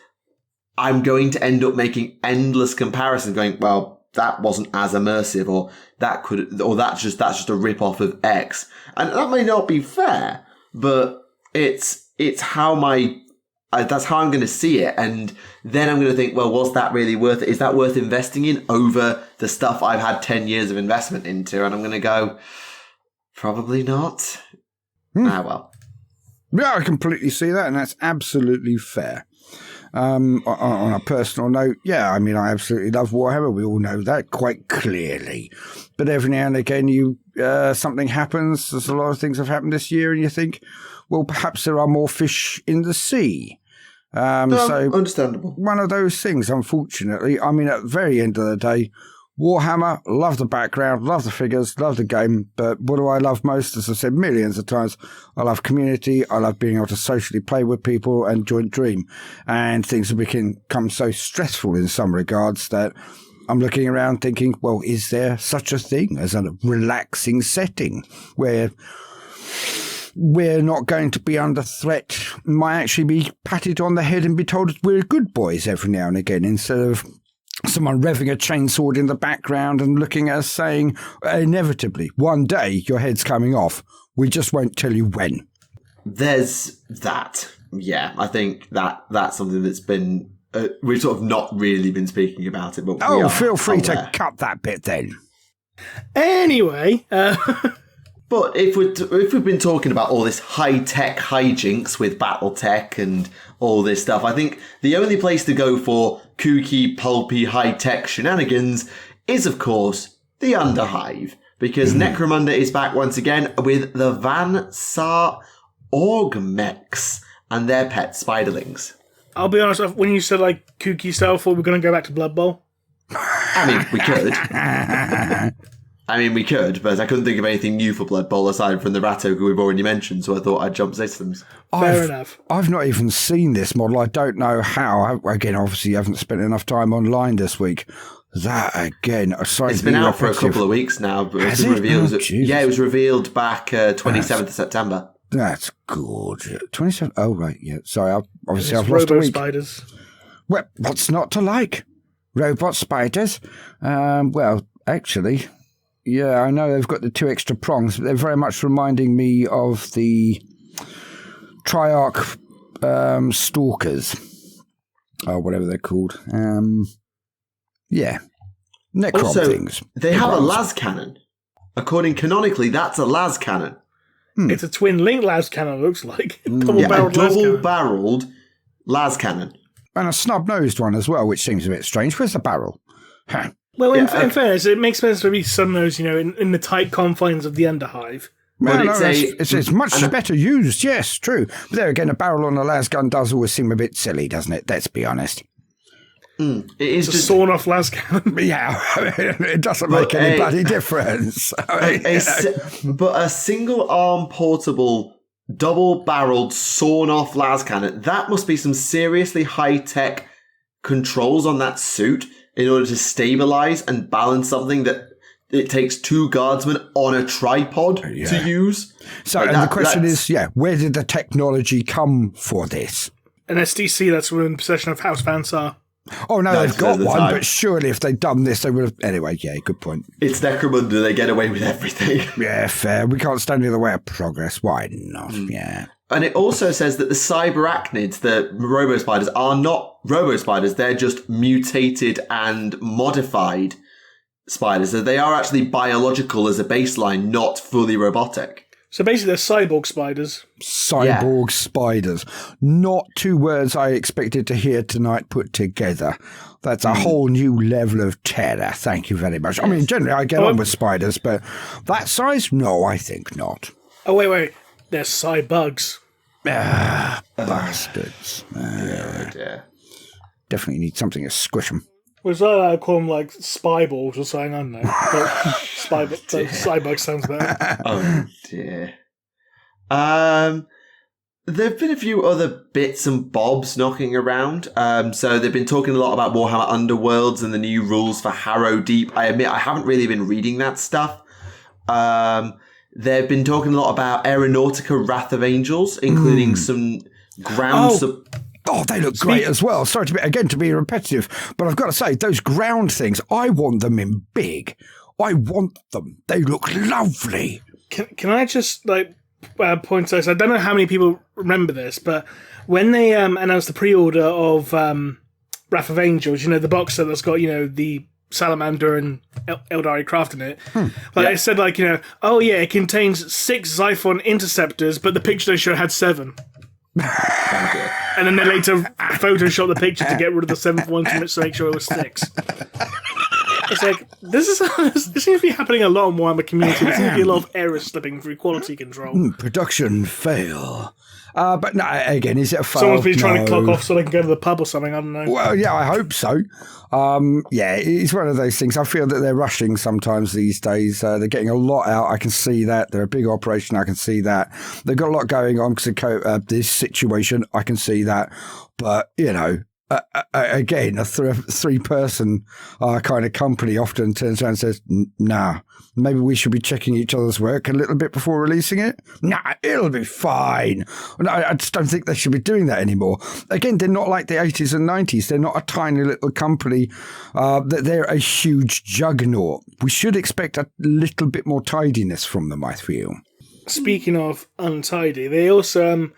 I'm going to end up making endless comparisons going, well, that wasn't as immersive or that's just a rip off of X. And that may not be fair, but it's how that's how I'm going to see it. And then I'm going to think, well, was that really worth it? Is that worth investing in over the stuff I've had 10 years of investment into? And I'm going to go, probably not. Well. Yeah, I completely see that, and that's absolutely fair. On a personal note, yeah, I mean, I absolutely love Warhammer. We all know that quite clearly. But every now and again, something happens. There's a lot of things have happened this year, and you think, well, perhaps there are more fish in the sea. So understandable. One of those things, unfortunately. I mean, at the very end of the day, Warhammer, love the background, love the figures, love the game, but what do I love most? As I've said millions of times, I love community, I love being able to socially play with people and joint dream. And things have become so stressful in some regards that I'm looking around thinking, well, is there such a thing as a relaxing setting where we're not going to be under threat, might actually be patted on the head and be told we're good boys every now and again instead of someone revving a chainsaw in the background and looking at us saying, inevitably, one day your head's coming off. We just won't tell you when. There's that. Yeah, I think that's something that's been... we've sort of not really been speaking about it, but feel free to cut that bit then. Anyway... But if we've been talking about all this high-tech hijinks with Battletech and all this stuff, I think the only place to go for kooky, pulpy, high-tech shenanigans is, of course, the Underhive. Because Necromunda is back once again with the Van Saar Augmeks and their pet spiderlings. I'll be honest, when you said like kooky stuff, or we're going to go back to Blood Bowl? I mean, we could. But I couldn't think of anything new for Blood Bowl aside from the Ratogr we've already mentioned, so I thought I'd jump systems. Fair enough. I've not even seen this model. I don't know how. Again, obviously, you haven't spent enough time online this week. That, again, sorry. It's been out for a couple of weeks now, but it's been revealed. It was revealed back 27th of September. That's gorgeous. 27th? Oh, right, yeah. Sorry, I've lost a week. Spiders. Well, what's not to like? Robot spiders? Well, actually... Yeah, I know they've got the 2 extra prongs, but they're very much reminding me of the Triarch Stalkers, or whatever they're called. Yeah, Necron also, things. They have a las cannon. Canonically, that's a las cannon. It's a twin-link las cannon, it looks like. Double-barreled las cannon. And a snub-nosed one as well, which seems a bit strange. Where's the barrel? Huh. Well, in fairness, it makes sense to be sun-nosed, in the tight confines of the Underhive. Well, it's much better used, yes, true. But there again, a barrel on a lasgun does always seem a bit silly, doesn't it? Let's be honest. It is just sawn-off lasgun. Yeah, it doesn't make any bloody difference. But a single-arm portable, double-barreled, sawn-off lascannon, that must be some seriously high-tech controls on that suit in order to stabilize and balance something that it takes 2 guardsmen on a tripod to use. So the question is, where did the technology come for this? An SDC that's within possession of House Vansar. Oh, no, they've got one, but surely if they'd done this, they would have... Anyway, good point. It's Necromunda, they get away with everything. Yeah, fair. We can't stand in the way of progress. Why not? Yeah. And it also says that the cyberachnids, the robo-spiders, are not robo-spiders. They're just mutated and modified spiders. So they are actually biological as a baseline, not fully robotic. So basically they're cyborg spiders. Cyborg spiders. Not 2 words I expected to hear tonight put together. That's a whole new level of terror. Thank you very much. I mean, generally I get on with spiders, but that size? No, I think not. Oh, wait. They're cybugs. Bastards. Definitely need something to squish them. Was I call them like spy balls or something? I don't know. Cybug sounds better. Oh dear. There've been a few other bits and bobs knocking around. So they've been talking a lot about Warhammer Underworlds and the new rules for Harrow Deep. I admit I haven't really been reading that stuff. They've been talking a lot about Aeronautica Wrath of Angels, including some ground... Oh, they look great as well. Sorry to be repetitive, but I've got to say, those ground things, I want them in big. I want them. They look lovely. Can I just point out, I don't know how many people remember this, but when they announced the pre-order of Wrath of Angels, the box set that's got, the Salamander and Eldari craft in it. It said it contains 6 Xiphon interceptors, but the picture they showed had 7. And then they later photoshopped the picture to get rid of the 7th one to make sure it was 6. It's like, this seems to be happening a lot in Warhammer community. There seems to be a lot of errors slipping through quality control. Production fail. But no, again, is it a fail? Someone's been trying to clock off so they can go to the pub or something, I don't know. Well, yeah, I hope so. It's one of those things. I feel that they're rushing sometimes these days. They're getting a lot out. I can see that. They're a big operation. I can see that. They've got a lot going on because of this situation. I can see that. But, again, a 3-person kind of company often turns around and says, nah, maybe we should be checking each other's work a little bit before releasing it. Nah, it'll be fine. No, I just don't think they should be doing that anymore. Again, they're not like the 80s and 90s. They're not a tiny little company. They're a huge juggernaut. We should expect a little bit more tidiness from them, I feel. Speaking of untidy, they also...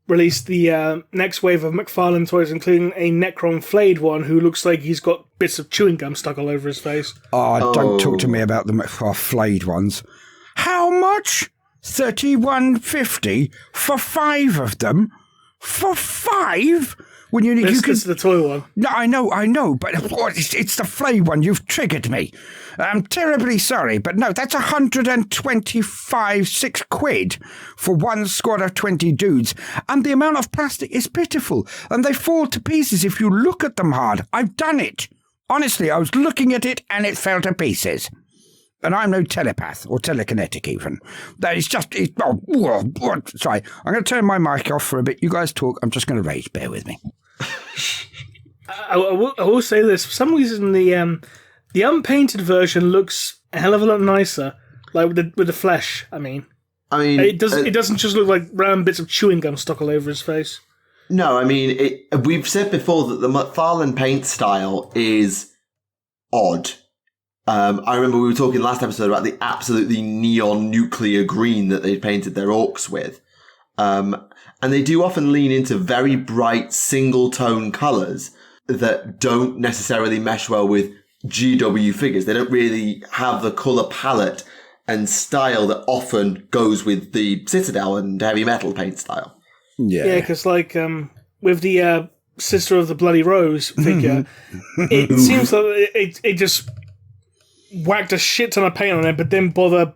released the next wave of McFarlane toys, including a Necron flayed one who looks like he's got bits of chewing gum stuck all over his face. Don't talk to me about the flayed ones. How much? $31.50 for 5 of them? For 5? When this is the toy one. No, I know, but it's the flayed one. You've triggered me. I'm terribly sorry, but no, that's 125 quid for one squad of 20 dudes, and the amount of plastic is pitiful, and they fall to pieces if you look at them hard. I've done it. Honestly, I was looking at it, and it fell to pieces. And I'm no telepath, or telekinetic even. That is just... sorry, I'm going to turn my mic off for a bit. You guys talk. I'm just going to rage. Bear with me. I will say this. For some reason, the unpainted version looks a hell of a lot nicer, like with the flesh. I mean, it doesn't just look like round bits of chewing gum stuck all over his face. No, I mean, we've said before that the McFarlane paint style is odd. I remember we were talking last episode about the absolutely neon nuclear green that they painted their orcs with. And they do often lean into very bright single-tone colours that don't necessarily mesh well with GW figures. They don't really have the colour palette and style that often goes with the Citadel and heavy metal paint style. Yeah, because with the Sister of the Bloody Rose figure, it seems like it just whacked a shit ton of paint on it, but didn't bother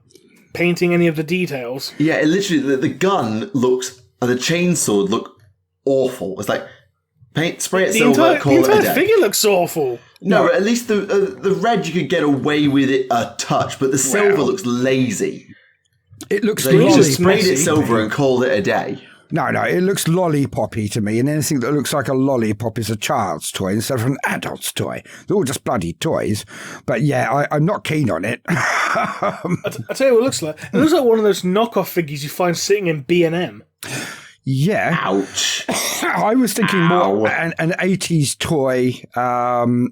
painting any of the details. Yeah, it literally, the gun looks, and the chainsaw look awful. It's like, spray it silver, call it a day. The entire figure looks awful. No, at least the red, you could get away with it a touch, but the silver looks lazy. It looks like you just sprayed messy. it silver and called it a day. No, it looks lollipop-y to me, and anything that looks like a lollipop is a child's toy instead of an adult's toy. They're all just bloody toys. But yeah, I'm not keen on it. I'll tell you what it looks like. It looks like one of those knockoff figures you find sitting in B&M. Yeah. Ouch. I was thinking more an 80s toy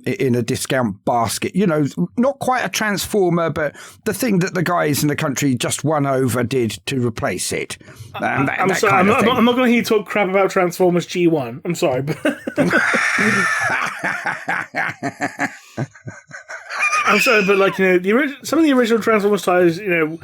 in a discount basket. You know, not quite a Transformer, but the thing that the guys in the country just won over did to replace it. I'm sorry, I'm not going to hear you talk crap about Transformers G1. I'm sorry, but... I'm sorry, but like, you know, some of the original Transformers toys, you know,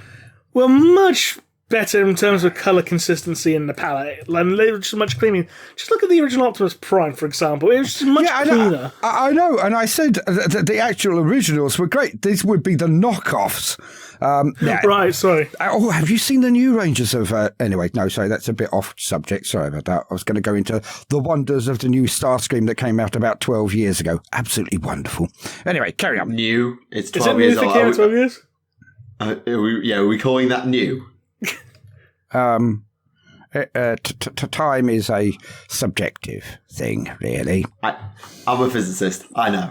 were much better in terms of colour consistency in the palette. Like, they were just much cleaner. Just look at the original Optimus Prime, for example. It was just much cleaner. I know, and I said that the actual originals were great. These would be the knockoffs. Right, sorry. Oh, have you seen the new Rangers of... anyway, no, sorry, that's a bit off subject. Sorry about that. I was going to go into the wonders of the new Starscream that came out about 12 years ago. Absolutely wonderful. Anyway, carry on. New. It's 12 years old. Is it new for 12 years? Are we calling that new? Time is a subjective thing, really. I'm a physicist. I know.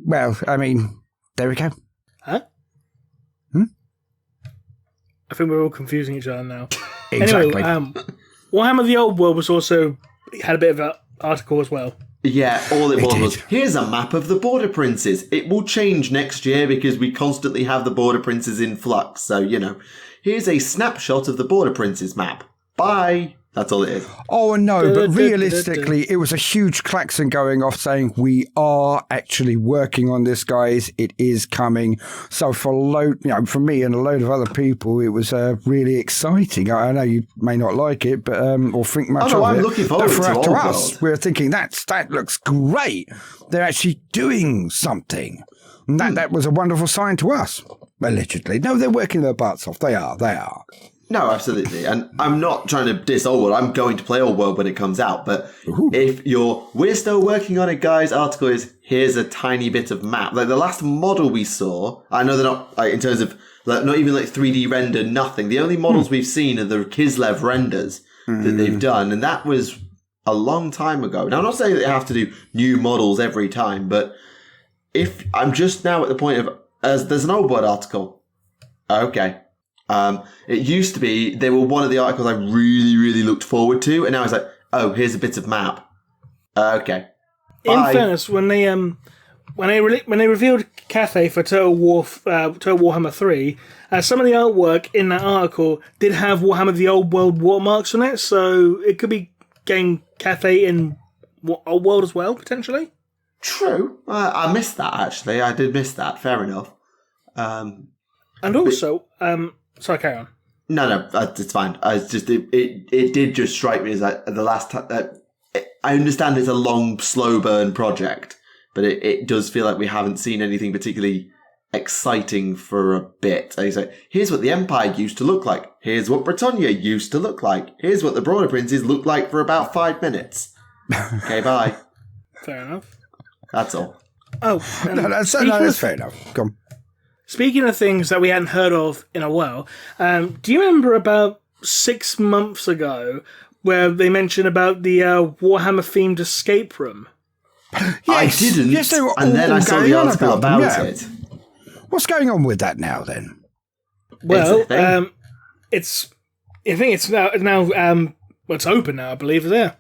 Well, I mean, there we go. Huh? I think we're all confusing each other now. Exactly. Anyway, Warhammer the Old World had a bit of an article as well. Yeah, all it was, here's a map of the Border Princes. It will change next year because we constantly have the Border Princes in flux. So, you know, here's a snapshot of the Border Princes map. Bye. That's all it is. Oh, no, but realistically, it was a huge klaxon going off saying, we are actually working on this, guys. It is coming. So for me and a load of other people, it was really exciting. I know you may not like it, but or think much of it. I'm looking forward to us, we're thinking that looks great. They're actually doing something. And that was a wonderful sign to us, allegedly. No, they're working their butts off. They are. No, absolutely. And I'm not trying to diss Old World. I'm going to play Old World when it comes out. But we're still working on it, guys. Article is, here's a tiny bit of map. Like the last model we saw, I know they're not, like, in terms of, like, not even like 3D render, nothing. The only models we've seen are the Kislev renders that they've done. And that was a long time ago. Now, I'm not saying that they have to do new models every time, but if I'm just now at the point of, there's an Old World article. Okay. It used to be, they were one of the articles I really, really looked forward to, and now it's like, oh, here's a bit of map. Okay. Bye. In fairness, when they revealed Cathay for Total Warhammer 3, some of the artwork in that article did have Warhammer the Old World watermarks on it, so it could be getting Cathay in Old World as well, potentially. True. I missed that, actually. I did miss that. Fair enough. And also... sorry, carry on. No, it's fine. It did just strike me as like the last time. I understand it's a long, slow burn project, but it does feel like we haven't seen anything particularly exciting for a bit. And he's like, here's what the Empire used to look like. Here's what Britannia used to look like. Here's what the Border Princes looked like for about 5 minutes. Okay, bye. Fair enough. That's all. Oh, that's fair enough. Come on. Speaking of things that we hadn't heard of in a while, do you remember about 6 months ago where they mentioned about the Warhammer-themed escape room? Yes, I didn't, yes, they were and then I saw the article about it. What's going on with that now, then? Well, I think it's now it's open now, I believe, is there?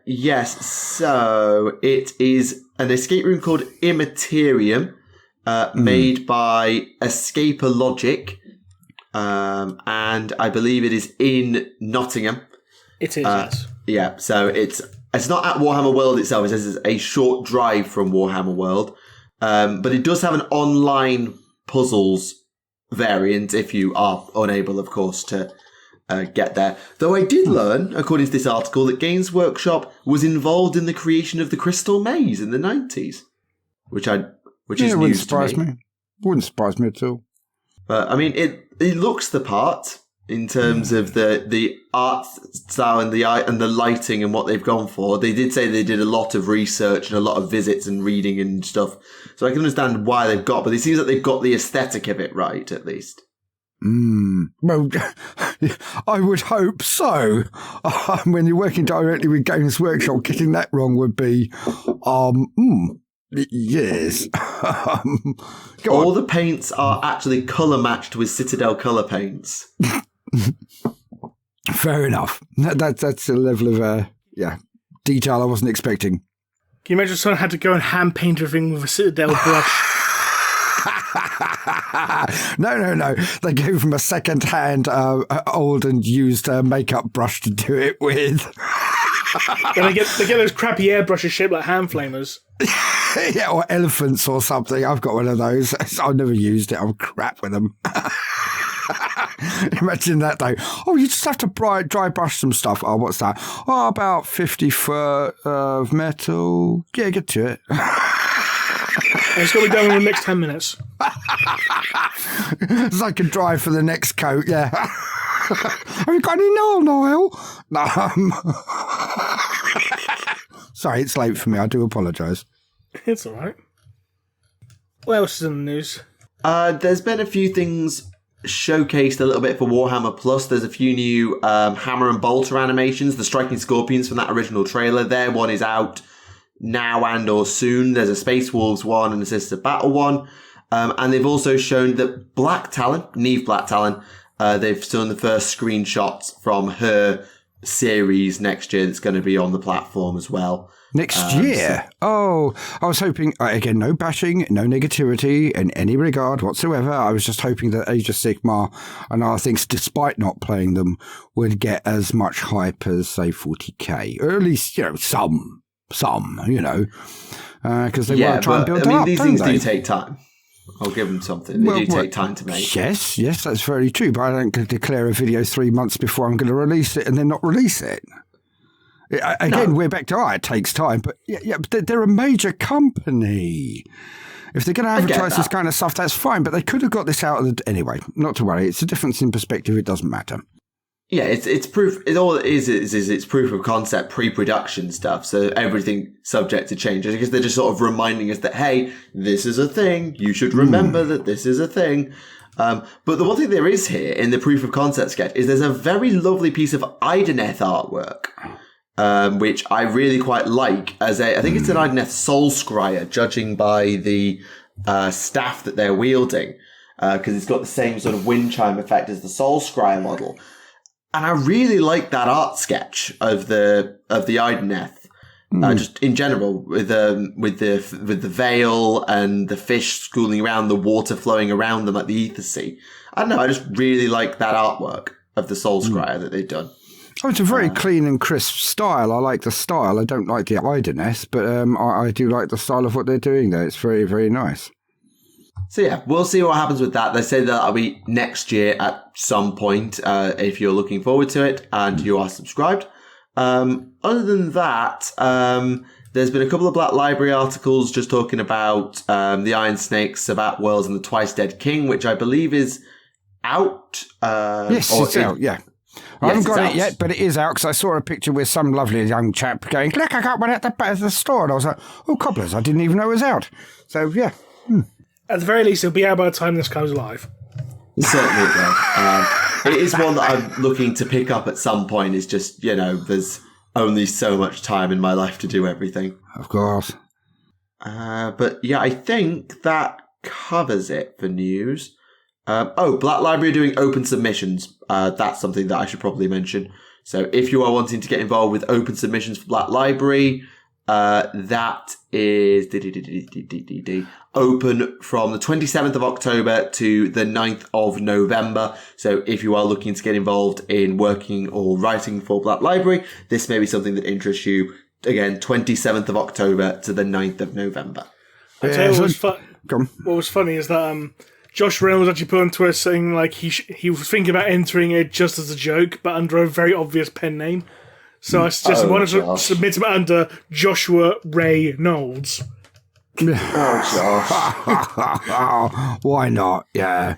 Yes, so it is an escape room called Immaterium. Made by Escaper Logic, and I believe it is in Nottingham. It is, yes. Yeah, so it's not at Warhammer World itself. It says it's a short drive from Warhammer World, but it does have an online puzzles variant if you are unable, of course, to get there. Though I did learn, according to this article, that Games Workshop was involved in the creation of the Crystal Maze in the 90s, which is news to me. Wouldn't surprise me at all. But I mean, it looks the part in terms of the art style and the lighting and what they've gone for. They did say they did a lot of research and a lot of visits and reading and stuff, so I can understand why they've got. But it seems like they've got the aesthetic of it right, at least. Well, I would hope so. When you're working directly with Games Workshop, getting that wrong would be, yes. All the paints are actually colour matched with Citadel colour paints. Fair enough. That's a level of detail I wasn't expecting. Can you imagine someone had to go and hand paint everything with a Citadel brush? No. They gave him a second-hand, old and used makeup brush to do it with. And they get those crappy airbrushes shaped like hand flamers. Yeah, or elephants or something. I've got one of those. I've never used it. I'm crap with them. Imagine that, though. Oh, you just have to dry brush some stuff. Oh, what's that? Oh, about 50 foot of metal. Yeah, get to it. It's got to be done in the next 10 minutes. It's like a drive for the next coat, yeah. Have you got any Noel? No. Sorry, it's late for me. I do apologise. It's all right. What else is in the news? There's been a few things showcased a little bit for Warhammer Plus. There's a few new Hammer and Bolter animations. The Striking Scorpions from that original trailer. Their one is out now and or soon. There's a Space Wolves one and a Sister Battle one. And they've also shown that Neve Black Talon, they've shown the first screenshots from her series next year that's going to be on the platform as well. Next year? I was hoping, again, no bashing, no negativity in any regard whatsoever. I was just hoping that Age of Sigmar and other things, despite not playing them, would get as much hype as, say, 40k. Or at least, some, because they want to try and build up, these things do take time. I'll give them something. They do take time to make. Yes, that's very true, but I don't declare a video 3 months before I'm going to release it and then not release it. Again, we're back to it takes time, but but they're a major company. If they're going to advertise this kind of stuff, that's fine, but they could have got this out of anyway, not to worry. It's a difference in perspective. It doesn't matter. Yeah, it's proof. All it is it's proof of concept, pre-production stuff. So everything subject to change. I guess they're just sort of reminding us that, hey, this is a thing. You should remember that this is a thing. But the one thing there is here in the proof of concept sketch is there's a very lovely piece of Idoneth artwork, which I really quite like. I think it's an Idoneth Soul Scryer, judging by the staff that they're wielding, because it's got the same sort of wind chime effect as the Soul Scryer model. And I really like that art sketch of the Idoneth, just in general, with the veil and the fish schooling around, the water flowing around them like the Ether Sea. I don't know, I just really like that artwork of the Soul Scryer that they've done. Oh, it's a very clean and crisp style. I like the style. I don't like the Idoneth, but I do like the style of what they're doing there. It's very, very nice. So yeah, we'll see what happens with that. They say that'll be next year at some point, if you're looking forward to it and you are subscribed. Other than that, there's been a couple of Black Library articles just talking about the Iron Snake, Sabbat Worlds, and the Twice Dead King, which I believe is out. Yes, it's out, yeah. I haven't got it yet, but it is out because I saw a picture with some lovely young chap going, look, I got one at the store. And I was like, oh, cobblers, I didn't even know it was out. So, yeah. At the very least, it'll be out by the time this goes live. Certainly it will. It is one that I'm looking to pick up at some point. It's just, there's only so much time in my life to do everything. Of course. But yeah, I think that covers it for news. Black Library are doing open submissions. That's something that I should probably mention. So if you are wanting to get involved with open submissions for Black Library, that is open from the 27th of October to the 9th of November. So if you are looking to get involved in working or writing for Black Library, this may be something that interests you. Again, 27th of October to the 9th of November. I'll tell you what was funny is that Josh Reynolds actually put on Twitter saying like he was thinking about entering it just as a joke, but under a very obvious pen name. So I suggested wanted to submit him under Joshua Ray Knowles. Why not? Yeah.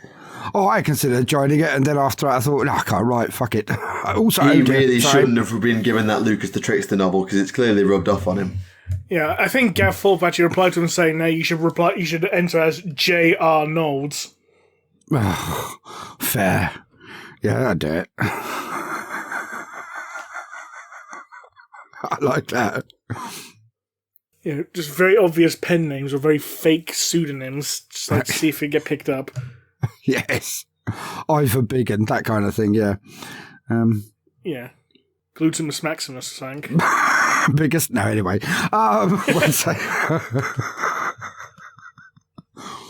Oh, I considered joining it, and then after that I thought, no, I can't write, fuck it. Also, he really shouldn't have been given that Lucas the Trickster novel, because it's clearly rubbed off on him. Yeah, I think Gav Thorpe actually replied to him saying, no, you should enter as J.R. Knowles. Fair. Yeah, I'd do it. I like that. You know, just very obvious pen names or very fake pseudonyms, just like to see if it get picked up. Yes. Ivor Biggin, that kind of thing, yeah. Yeah. Glutamus Maximus, sank. Biggest? No, anyway. One sec.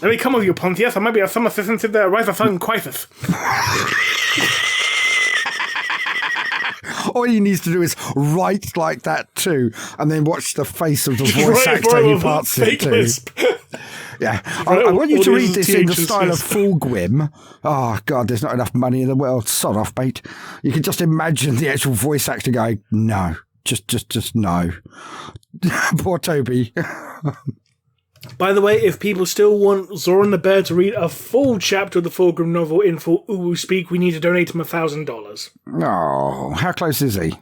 Let me come with you, Pontius. I might be some assistance in the rise of Sun Crisis. All he needs to do is write like that too, and then watch the face of the voice actor he parts it to. Yeah, I want you to read this in the style of Fulgrim. Oh, God, there's not enough money in the world. Sod off, mate. You can just imagine the actual voice actor going, no, just no. Poor Toby. By the way, if people still want Zoran the Bear to read a full chapter of the Fulgrim novel in full Uwu speak, we need to donate him $1,000. Oh, how close is he?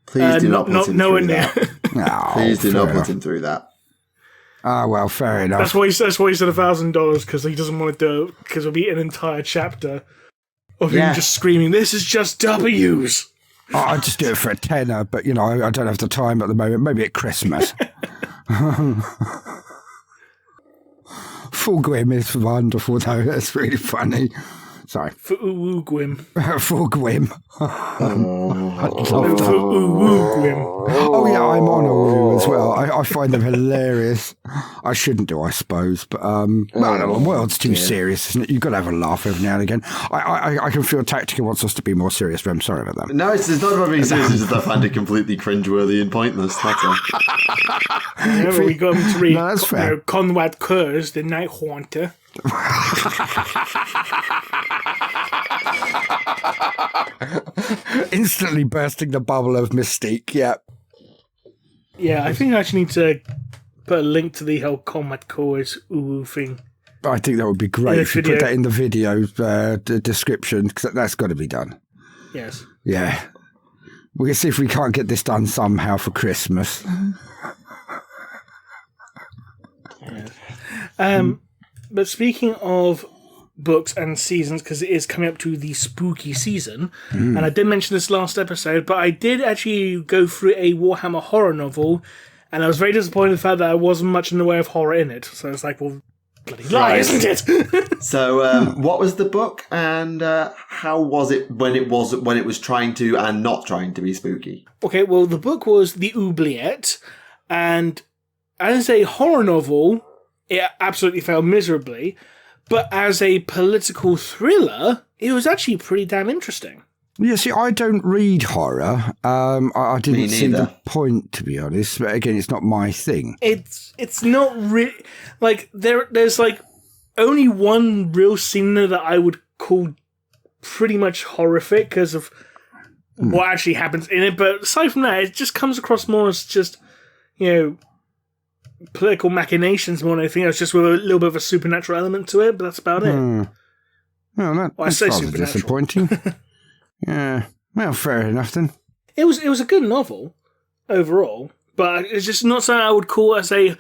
Please do not put him through that. Oh, please do not put him through that. Ah, well, fair enough. That's why he said $1,000, because he doesn't want to do it, because it'll be an entire chapter of him just screaming, this is just W's. Oh, I'd just do it for a tenner, but, you know, I don't have the time at the moment. Maybe at Christmas. Fulgrim is wonderful, though. That's really funny. Sorry. For Uwu-Gwim. Fulgrim. Oh, yeah, I'm on Uwu as well. I find them hilarious. I shouldn't do, I suppose, but no, the world's too serious, isn't it? You've got to have a laugh every now and again. I can feel Tactica wants us to be more serious, Rem. Sorry about that. No, it's not about being serious. It's just I find it completely cringeworthy and pointless. That's all. Remember, we got him to read that's fair. Conrad Kurz, the Night Haunter. Instantly bursting the bubble of mystique, yeah. Yeah, I think I actually need to put a link to the whole Conrad Kurz Uwu thing. I think that would be great if you put that in the video description, because that's got to be done. Yes. Yeah. We'll see if we can't get this done somehow for Christmas. But speaking of books and seasons, because it is coming up to the spooky season, and I did mention this last episode, but I did actually go through a Warhammer horror novel, and I was very disappointed in the fact that there wasn't much in the way of horror in it. So it's like, well, bloody lie, isn't it? So, what was the book, and how was it when it was trying to and not trying to be spooky? Okay, well, the book was the Oubliette, and as a horror novel, it absolutely failed miserably. But as a political thriller, it was actually pretty damn interesting. Yeah, see, I don't read horror. I didn't see the point, to be honest. But again, it's not my thing. It's not really... Like, there's, like, only one real scene there that I would call pretty much horrific because of what actually happens in it. But aside from that, it just comes across more as just, you know, political machinations more than anything else, just with a little bit of a supernatural element to it, but that's about it. Well, that's rather disappointing. Yeah, well, fair enough then. It was a good novel overall, but it's just not something I would call as a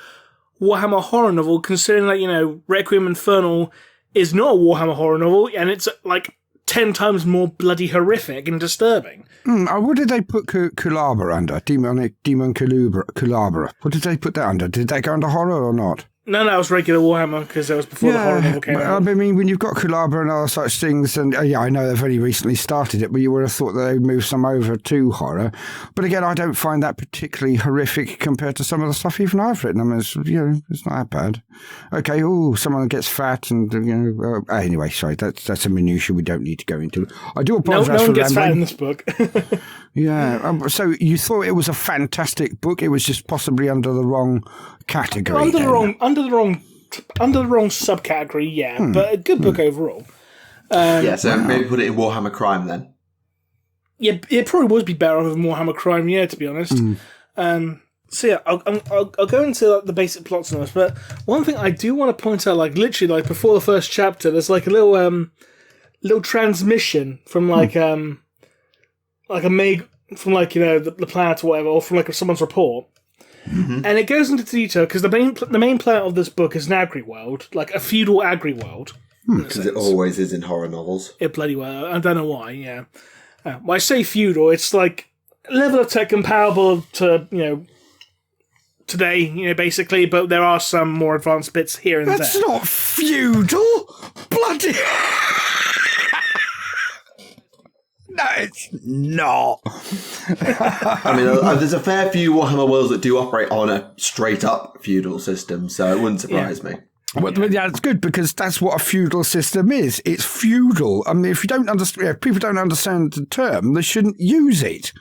Warhammer horror novel, considering that, you know, Requiem Infernal is not a Warhammer horror novel, and it's like 10 times more bloody horrific and disturbing. What did they put Kulabra under? Demon Kulabra. What did they put that under? Did they go under horror or not? No, that was regular Warhammer, because that was before the horror novel came out. I mean, when you've got Kulabra and other such things, and yeah, I know they've only recently started it, but you would have thought that they'd move some over to horror. But again, I don't find that particularly horrific compared to some of the stuff even I've written. I mean, it's not that bad. Okay, someone gets fat, and anyway, sorry, that's a minutiae we don't need to go into. I do apologise. No one gets fat in this book. Yeah, so you thought it was a fantastic book. It was just possibly under the wrong category. Under the wrong under the wrong subcategory, yeah, but a good book overall. So maybe put it in Warhammer Crime then. Yeah, it probably would be better than Warhammer Crime, yeah, to be honest. So yeah, I'll go into like, the basic plots on this, but one thing I do want to point out, like literally, like before the first chapter, there's like a little transmission from like a from like the planet or whatever, or from like someone's report, and it goes into detail because the main planet of this book is an agri world, like a feudal agri world, because it always is in horror novels. It bloody well. I don't know why. Yeah, when I say feudal, it's like level of tech comparable to today, basically, but there are some more advanced bits here and there. That's not feudal! Bloody... No, it's not. I mean, there's a fair few Warhammer worlds that do operate on a straight-up feudal system, so it wouldn't surprise me. Well, yeah, it's good because that's what a feudal system is. It's feudal. I mean, if people don't understand the term, they shouldn't use it.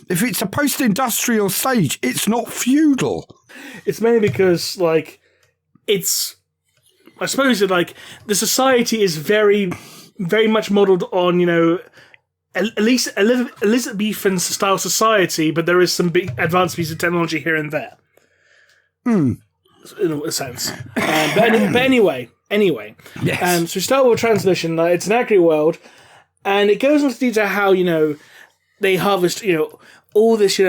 If it's a post-industrial stage, it's not feudal. It's mainly because, like, I suppose that, like, the society is very, very much modelled on, at least Elizabethan style society, but there is some big advanced piece of technology here and there. In a sense. But anyway. Yes. So we start with a transmission. It's an agri world, and it goes into detail how, they harvest, all this,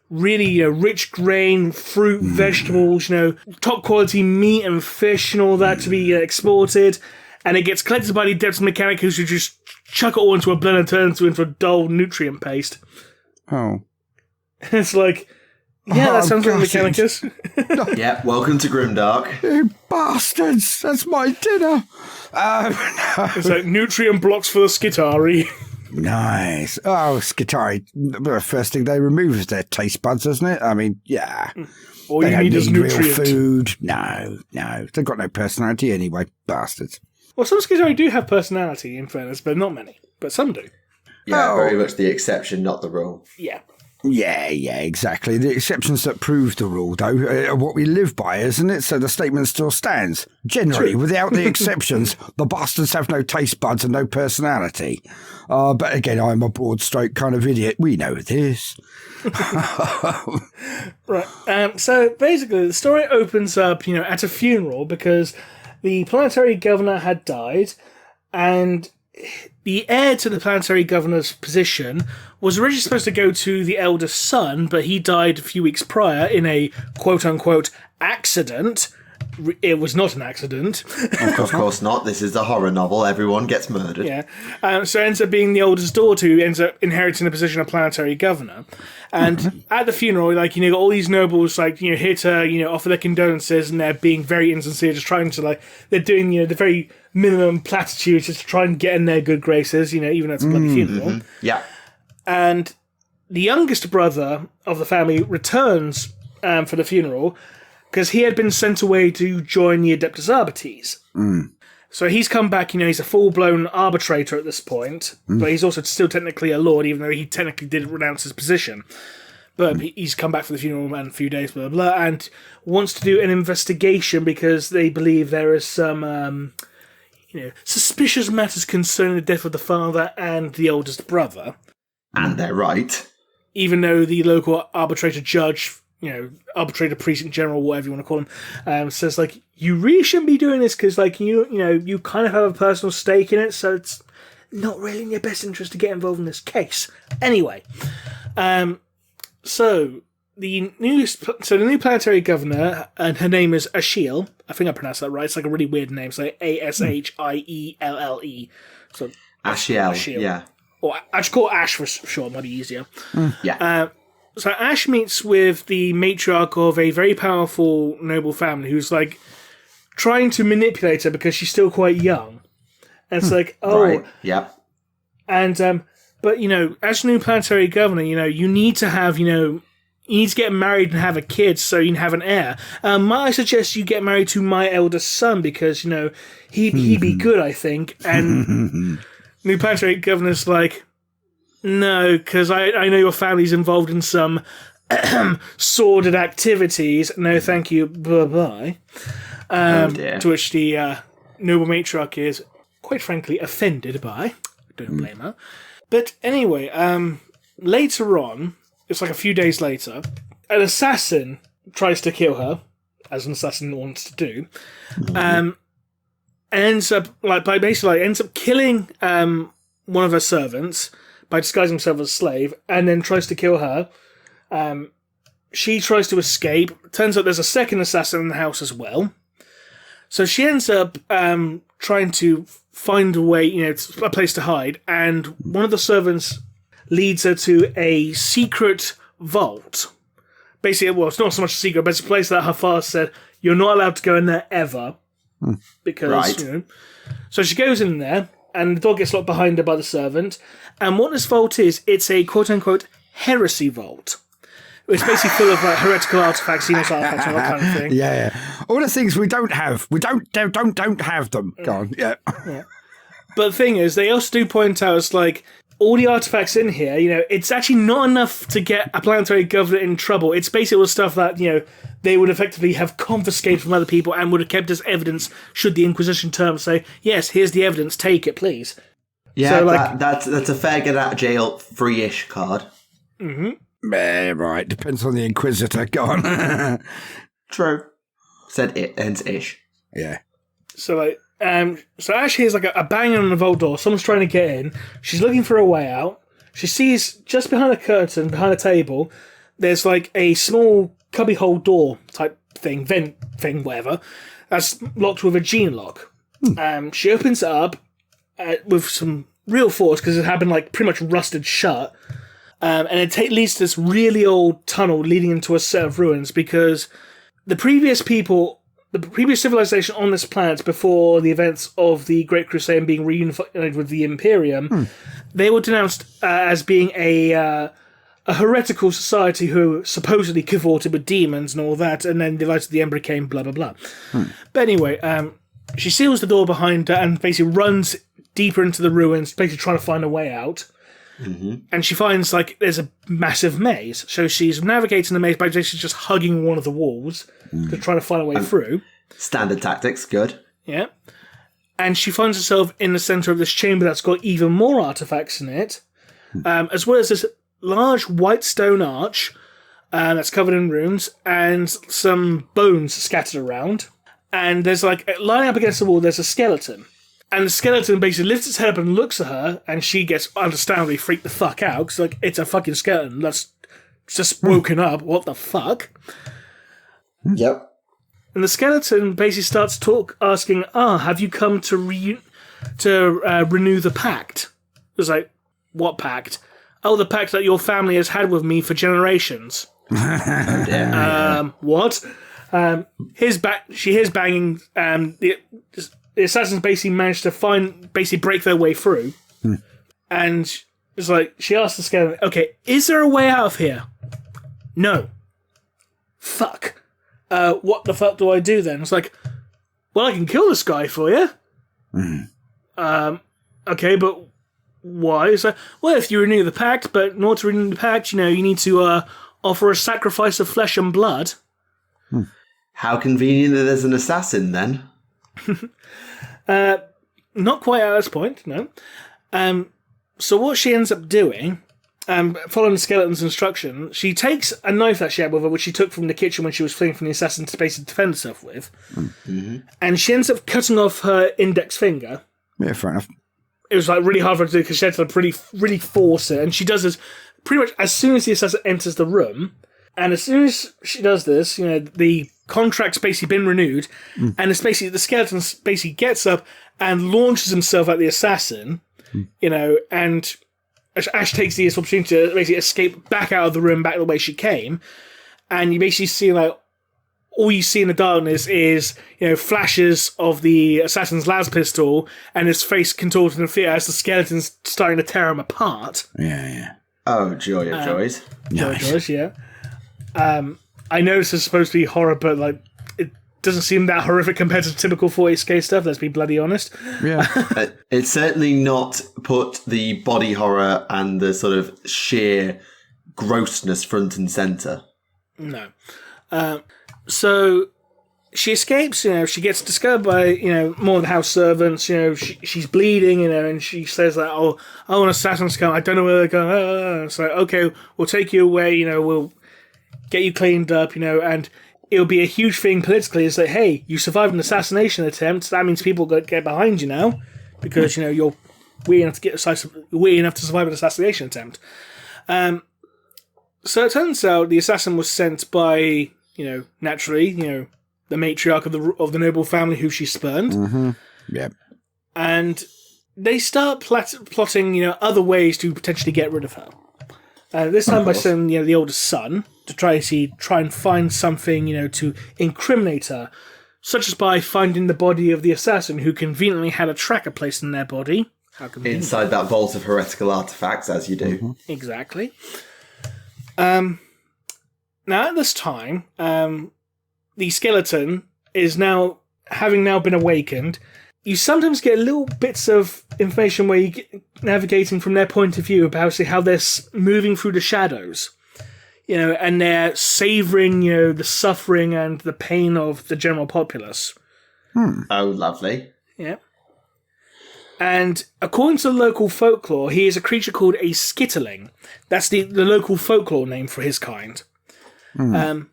really rich grain, fruit, vegetables, top quality meat and fish and all that to be exported. And it gets collected by the Adeptus Mechanicus who just chuck it all into a blender and turn it into a dull nutrient paste. Oh. It's like, yeah, that sounds like Mechanicus. Yeah, welcome to Grimdark. You bastards, that's my dinner. It's like nutrient blocks for the Skitari. Nice. Oh, Skitari, the first thing they remove is their taste buds, isn't it? I mean, yeah. All they you don't need is nutrient. real food. No. They've got no personality anyway, bastards. Well, some Skitari do have personality, in fairness, but not many. But some do. Yeah, very much the exception, not the rule. Yeah. Yeah, exactly. The exceptions that prove the rule, though, are what we live by, isn't it? So the statement still stands. Generally, without the exceptions, the bastards have no taste buds and no personality. But again, I'm a broad stroke kind of idiot. We know this. Right. So basically, the story opens up, at a funeral because the planetary governor had died, and the heir to the planetary governor's position was originally supposed to go to the eldest son, but he died a few weeks prior in a quote-unquote accident. It was not an accident. Of course not. This is a horror novel. Everyone gets murdered. Yeah. So it ends up being the oldest daughter who ends up inheriting the position of planetary governor. And at the funeral, got all these nobles, here to, offer their condolences, and they're being very insincere, just trying to, they're doing, the very minimum platitudes just to try and get in their good graces, even though it's a bloody funeral. Yeah. And the youngest brother of the family returns for the funeral because he had been sent away to join the Adeptus Arbites. So he's come back, he's a full-blown arbitrator at this point, but he's also still technically a lord, even though he technically did renounce his position. But he's come back for the funeral in a few days, blah, blah, blah, and wants to do an investigation because they believe there is some, suspicious matters concerning the death of the father and the oldest brother. And they're right. Even though the local arbitrator judge, arbitrator precinct general, whatever you want to call him, says, you really shouldn't be doing this because, you kind of have a personal stake in it, so it's not really in your best interest to get involved in this case. Anyway, so the new planetary governor, and her name is Ashiel. I think I pronounced that right. It's like a really weird name. It's like Ashielle. So Ashiel, yeah. Or I just call it Ash for short, might be easier. Yeah. So Ash meets with the matriarch of a very powerful noble family who's trying to manipulate her because she's still quite young. And it's Right, yeah. And, but, as new planetary governor, you need to have, you need to get married and have a kid so you can have an heir. Might I suggest you get married to my eldest son because, he'd be good, I think. And new planetary governor's no, because I know your family's involved in some sordid activities. No, thank you. Bye-bye. Dear. To which the noble matriarch is, quite frankly, offended by. Don't blame her. But anyway, later on, it's like a few days later, an assassin tries to kill her, as an assassin wants to do, and ends up killing one of her servants by disguising himself as a slave, and then tries to kill her. She tries to escape. Turns out there's a second assassin in the house as well. So she ends up trying to find a way, a place to hide, and one of the servants leads her to a secret vault. Basically, well, it's not so much a secret, but it's a place that her father said, you're not allowed to go in there ever. Because, Right. So she goes in there, and the door gets locked behind her by the servant. And what this vault is, it's a quote-unquote heresy vault. It's basically full of like heretical artifacts, artifacts, and that kind of thing. Yeah. All the things we don't have. We don't have them. Go on. Yeah. But the thing is, they also do point out, it's like, all the artifacts in here, it's actually not enough to get a planetary government in trouble. It's basically all the stuff that, they would effectively have confiscated from other people and would have kept as evidence should the Inquisition term say, yes, here's the evidence, take it, please. Yeah, So, that's a fair get out of jail free-ish card. Right. Depends on the Inquisitor. Go on. True. Said it ends ish. Yeah. So, so Ash hears like a banging on the vault door. Someone's trying to get in. She's looking for a way out. She sees just behind a curtain, behind a table, there's like a small cubbyhole door type thing, vent thing, whatever, that's locked with a gene lock. She opens it up with some real force because it had been like pretty much rusted shut. And it leads to this really old tunnel leading into a set of ruins because the previous civilization on this planet before the events of the Great Crusade and being reunified with the Imperium, they were denounced as being a heretical society who supposedly cavorted with demons and all that, and then the light of the Emperor came, blah, blah, blah. But anyway, she seals the door behind her and basically runs deeper into the ruins, basically trying to find a way out. And she finds, like, there's a massive maze. So she's navigating the maze by basically just hugging one of the walls to try to find a way through. Standard tactics, good. Yeah. And she finds herself in the centre of this chamber that's got even more artifacts in it, as well as this large white stone arch that's covered in runes and some bones scattered around. And there's, like, lying up against the wall, there's a skeleton. And the skeleton basically lifts its head up and looks at her, and she gets understandably freaked the fuck out, because, like, it's a fucking skeleton that's just woken up. What the fuck? Yep. And the skeleton basically starts asking, have you come to renew the pact? It's like, what pact? Oh, the pact that your family has had with me for generations. What? She hears banging, the assassins basically managed to break their way through. And it's like, she asks the skeleton, okay, is there a way out of here? No. Fuck. What the fuck do I do then? It's like, well, I can kill this guy for you. Okay, but why? It's like, well, if you renew the pact, but in order to renew the pact, you need to offer a sacrifice of flesh and blood. How convenient that there's an assassin then. Not quite at this point, no. So what she ends up doing, following the skeleton's instruction, she takes a knife that she had with her, which she took from the kitchen when she was fleeing from the assassin to basically defend herself with, and she ends up cutting off her index finger. Yeah, fair enough. It was like really hard for her to do because she had to really force it, and she does this pretty much as soon as the assassin enters the room, and as soon as she does this, the contract's basically been renewed, and it's basically the skeleton basically gets up and launches himself at the assassin, and Ash takes the opportunity to basically escape back out of the room, back the way she came, and you basically see all you see in the darkness is flashes of the assassin's las pistol and his face contorted in fear as the skeleton's starting to tear him apart. Yeah. Oh, joy of joys. Nice. Yeah. I know this is supposed to be horror, but it doesn't seem that horrific compared to typical 40k stuff, let's be bloody honest. Yeah. It's certainly not put the body horror and the sort of sheer grossness front and centre. No. So she escapes, she gets discovered by, more of the house servants, she's bleeding, and she says that, oh, an assassin's come, I don't know where they're going, It's like, okay, we'll take you away, we'll get you cleaned up, and it'll be a huge thing politically, is that, hey, you survived an assassination attempt, that means people get behind you now, because, you're weird enough to survive an assassination attempt. So it turns out the assassin was sent by, naturally, the matriarch of the noble family who she spurned. Mm-hmm. Yeah. And they start plotting, other ways to potentially get rid of her. This time by sending, the oldest son to try and find something, to incriminate her, such as by finding the body of the assassin who conveniently had a tracker placed in their body. Inside that vault of heretical artifacts, as you do. Mm-hmm. Exactly. Now, at this time, the skeleton is having been awakened. You sometimes get little bits of information where you get navigating from their point of view about how they're moving through the shadows, and they're savouring, the suffering and the pain of the general populace. Oh, lovely. Yeah. And according to the local folklore, he is a creature called a skitterling. That's the local folklore name for his kind. The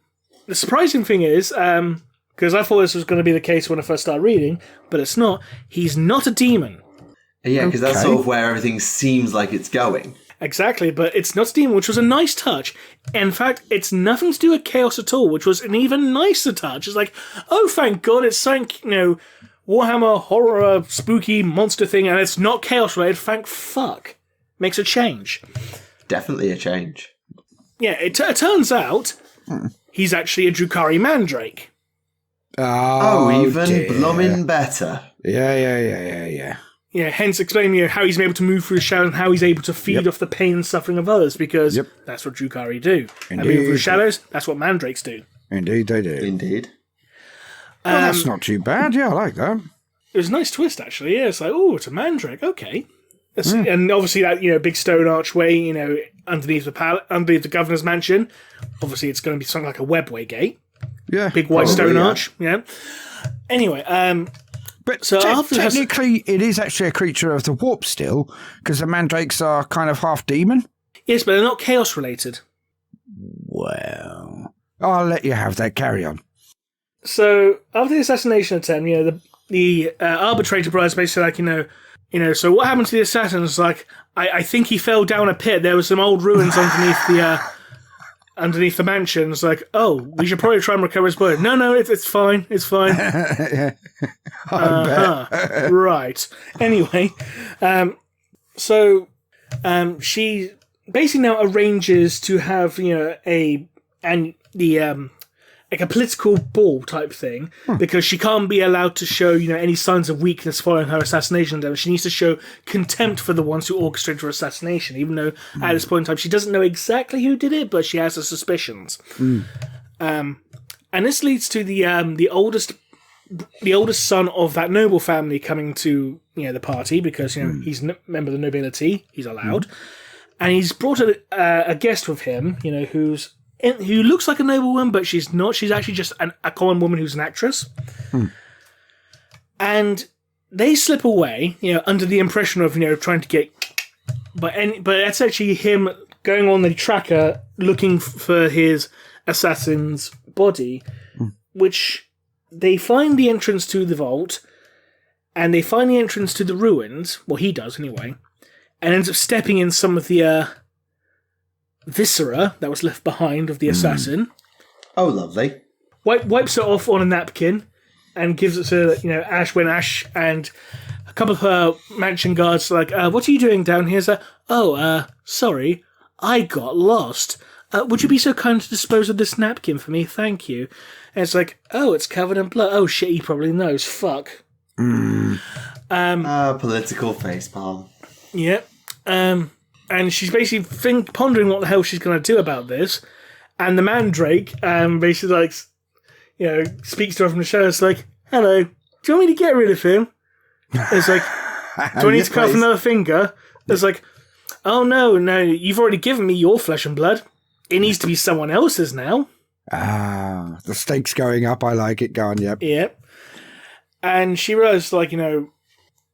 surprising thing is, because I thought this was going to be the case when I first started reading, but it's not, he's not a demon. Yeah, because that's sort of where everything seems like it's going. Exactly, but it's not a demon, which was a nice touch. In fact, it's nothing to do with chaos at all, which was an even nicer touch. It's like, oh, thank God, it's something, Warhammer horror spooky monster thing, and it's not chaos related. Thank fuck. Makes a change. Definitely a change. Yeah, it turns out he's actually a Drukari Mandrake. Even blooming better. Yeah. Yeah, hence explaining how he's able to move through the shadows and how he's able to feed off the pain and suffering of others, because that's what Drukari do. And moving through the shadows, that's what Mandrakes do. Indeed, they do. Indeed. Well, that's not too bad. Yeah, I like that. It was a nice twist, actually. Yeah, it's like, oh, it's a Mandrake. Okay. And obviously that, big stone archway, underneath the governor's mansion. Obviously it's going to be something like a webway gate. Yeah. Big white stone arch. Yeah. Anyway, but so technically it is actually a creature of the warp still, because the Mandrakes are kind of half demon. Yes, but they're not chaos related. Well, I'll let you have that. Carry on. So after the assassination attempt, the arbitrator was basically like, so what happened to the assassin? It's like, I think he fell down a pit. There were some old ruins underneath the mansion. It's like, oh, we should probably try and recover his body. No, it's fine. It's fine. Right. Anyway, she basically now arranges to have like a political ball type thing, because she can't be allowed to show, any signs of weakness following her assassination. She needs to show contempt for the ones who orchestrated her assassination, even though at this point in time she doesn't know exactly who did it, but she has her suspicions. And this leads to the oldest son of that noble family coming to the party, because he's a member of the nobility, he's allowed, and he's brought a guest with him, who looks like a noblewoman, but she's not. She's actually just a common woman who's an actress. And they slip away, under the impression of, trying to get... But that's actually him going on the tracker, looking for his assassin's body, which they find the entrance to the vault, and they find the entrance to the ruins, well, he does anyway, and ends up stepping in some of the... viscera that was left behind of the assassin. Oh, lovely. Wipes it off on a napkin and gives it to Ash, when Ash and a couple of her mansion guards are like, what are you doing down here? So, sorry, I got lost. Would you be so kind to dispose of this napkin for me? Thank you. And it's like, oh, it's covered in blood. Oh shit, he probably knows. Fuck. Political facepalm. Yep. And she's basically pondering what the hell she's going to do about this. And the Mandrake basically, like, speaks to her from the shadows, like, hello, do you want me to get rid of him? It's like, do I need to cut off another finger? It's like, oh, no, you've already given me your flesh and blood. It needs to be someone else's now. Ah, the stakes going up. I like it. Gone. Yep. Yep. And she realized,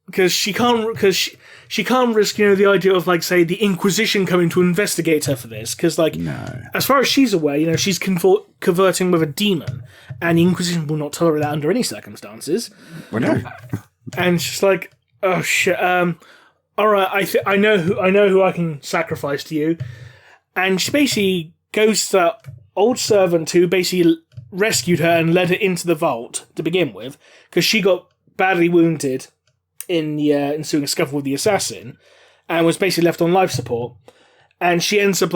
because she can't risk, the idea of, say, the Inquisition coming to investigate her for this. Because, no. As far as she's aware, she's converting with a demon, and the Inquisition will not tolerate that under any circumstances. Well, no. And she's like, oh shit. All right, I know who I can sacrifice to you. And she basically goes to that old servant who basically rescued her and led her into the vault to begin with, because she got badly wounded in the ensuing scuffle with the assassin, and was basically left on life support. And she ends up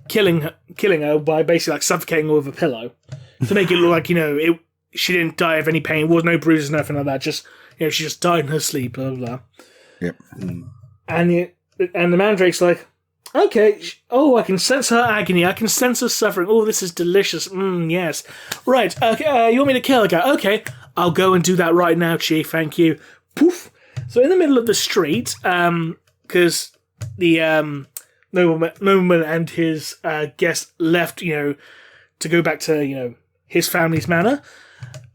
killing her by basically suffocating her with a pillow to make it look like she didn't die of any pain. There was no bruises, nothing like that. Just she just died in her sleep. Blah blah. Yep. And the Mandrake's like, okay, I can sense her agony. I can sense her suffering. Oh, this is delicious. Yes. Right, okay, you want me to kill her guy? Okay, I'll go and do that right now, Chief. Thank you. Poof. So in the middle of the street, because the nobleman and his guest left, to go back to, his family's manor.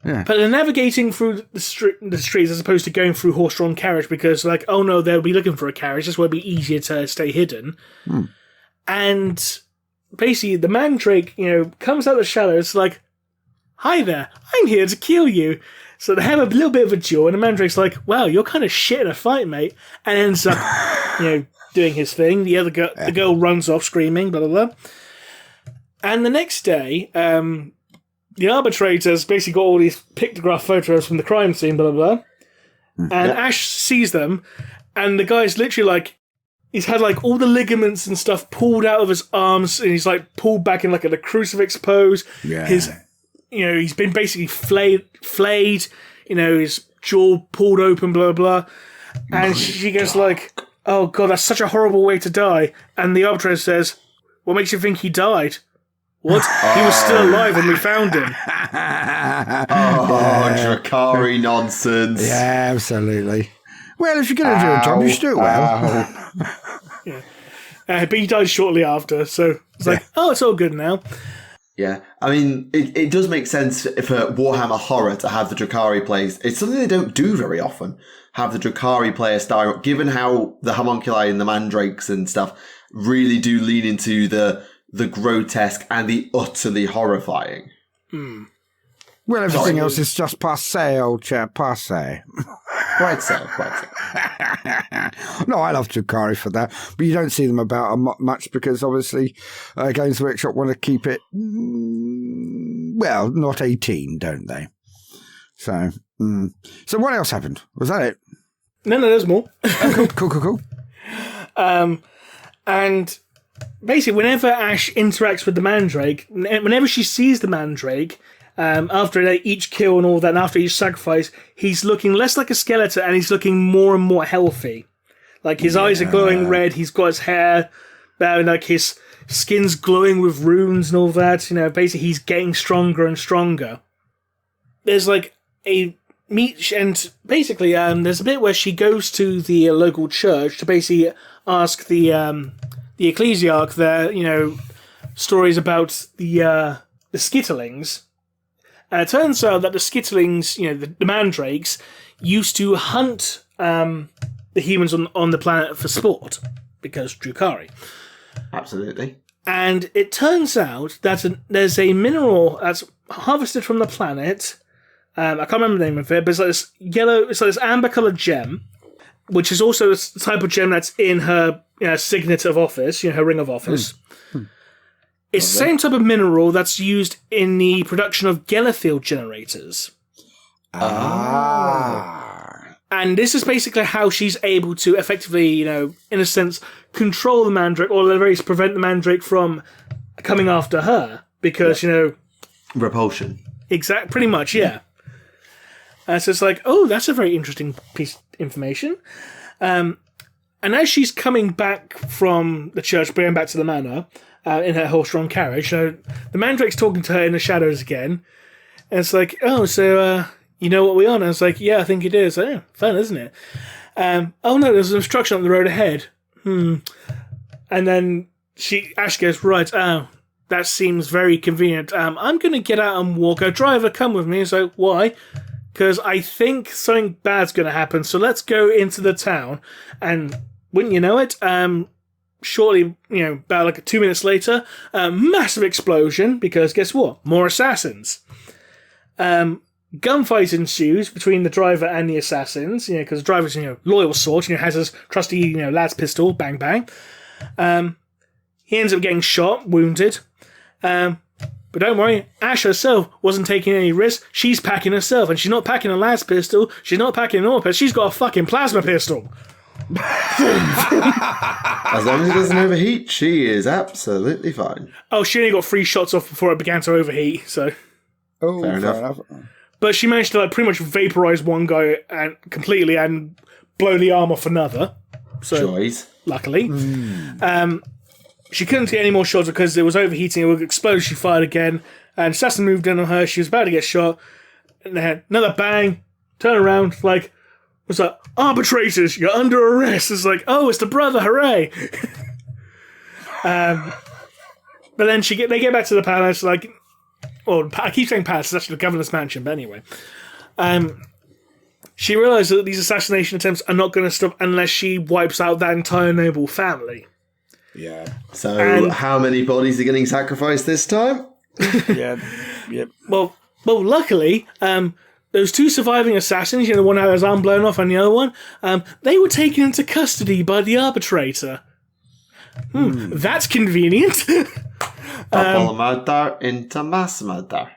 Yeah. But they're navigating through the streets as opposed to going through horse-drawn carriage because, oh no, they'll be looking for a carriage. This will be easier to stay hidden. And basically, the Mandrake, comes out of the shadows like, hi there, I'm here to kill you. So they have a little bit of a duel, and the Mandrake's like, wow, you're kind of shit in a fight, mate. And ends up, doing his thing. The girl runs off screaming, blah, blah, blah. And the next day, the arbitrator's basically got all these pictograph photos from the crime scene, blah, blah, blah. And Ash sees them, and the guy's literally he's had all the ligaments and stuff pulled out of his arms, and he's pulled back in a crucifix pose. Yeah. He's been basically flayed, his jaw pulled open, blah, blah, blah. And she goes oh god, that's such a horrible way to die. And the arbitrator says, what makes you think he died? What? He was still alive when we found him. Drukari nonsense. Yeah, absolutely. Well, if you're going to do a job, you should do it well. Yeah. But he died shortly after, so it's it's all good now. Yeah, I mean, it does make sense for Warhammer Horror to have the Drukari players. It's something they don't do very often, have the Drukari player style, given how the homunculi and the mandrakes and stuff really do lean into the grotesque and the utterly horrifying. Well, everything else is just passé, old chap, passé. Quite so. No, I love Drukari for that, but you don't see them about much because obviously Games Workshop want to keep it, not 18, don't they? So what else happened? Was that it? No, there's more. Oh, cool. And basically, whenever Ash interacts with the Mandrake, whenever she sees the Mandrake, after each kill and all that, and after each sacrifice, he's looking less like a skeleton and he's looking more and more healthy. His eyes are glowing red, he's got his hair down, his skin's glowing with runes and all that. Basically, he's getting stronger and stronger. There's a meet, and basically, there's a bit where she goes to the local church to basically ask the ecclesiarch their, stories about the skitterlings. And it turns out that the skitterlings, the mandrakes, used to hunt the humans on the planet for sport, because Drukari. Absolutely. And it turns out that there's a mineral that's harvested from the planet. I can't remember the name of it, but it's this amber-coloured gem, which is also the type of gem that's in her signet of office, her ring of office. It's the same type of mineral that's used in the production of Gellerfield generators. And this is basically how she's able to effectively, in a sense, control the Mandrake, or at the very least prevent the Mandrake from coming after her. Because, repulsion. Pretty much, yeah. So it's that's a very interesting piece of information. And as she's coming back from the church, going back to the manor, in her horse-drawn carriage, the Mandrake's talking to her in the shadows again. And it's so you know what we're on? And it's yeah, I think it is. Oh, fun, isn't it? Oh no, there's an obstruction on the road ahead. And then Ash goes, right, that seems very convenient. I'm going to get out and walk. A driver, come with me. So why? Because I think something bad's going to happen. So let's go into the town. And wouldn't you know it, shortly, about like 2 minutes later, massive explosion. Because guess what? More assassins. Gunfight ensues between the driver and the assassins. Because the driver's loyal sort. Has his trusty lad's pistol. Bang bang. He ends up getting shot, wounded. But don't worry, Ash herself wasn't taking any risks. She's packing herself, and she's not packing a lad's pistol. She's not packing an AWP pistol. She's got a fucking plasma pistol. As long as it doesn't overheat, she is absolutely fine. Oh, she only got 3 shots off before it began to overheat, so... Oh, fair enough. But she managed to pretty much vaporize one guy completely and blow the arm off another. So, Joys. Luckily. She couldn't get any more shots because it was overheating. It would explode. She fired again. And assassin moved in on her. She was about to get shot. And then another bang. Turn around. What's that? Arbitrators, you're under arrest. It's like, oh, it's the brother. Hooray. But then they get back to the palace. I keep saying palace. It's actually the governor's mansion. But anyway. She realizes that these assassination attempts are not going to stop unless she wipes out that entire noble family. Yeah. So, how many bodies are getting sacrificed this time? Yeah. Yep. Well, luckily, those 2 surviving assassins, the one that had his arm blown off and the other one, they were taken into custody by the arbitrator. That's convenient. Double murder into mass murder.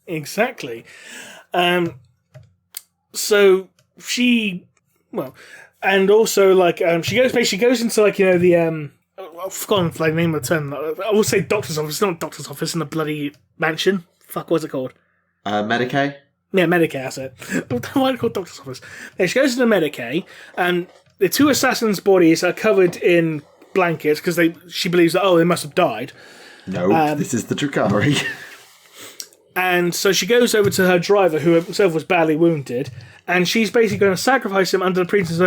Exactly. So she, and also she goes into the I've forgotten the name of the term. I will say doctor's office. It's not doctor's office in the bloody mansion. Fuck, what's it called? Medicaid? Yeah, Medicaid, that's it. Why do I call it doctor's office? Yeah, she goes to the Medicaid, and the 2 assassins' bodies are covered in blankets because she believes that, they must have died. No, this is the Drukari. And so she goes over to her driver, who himself was badly wounded, and she's basically going to sacrifice him under the pretense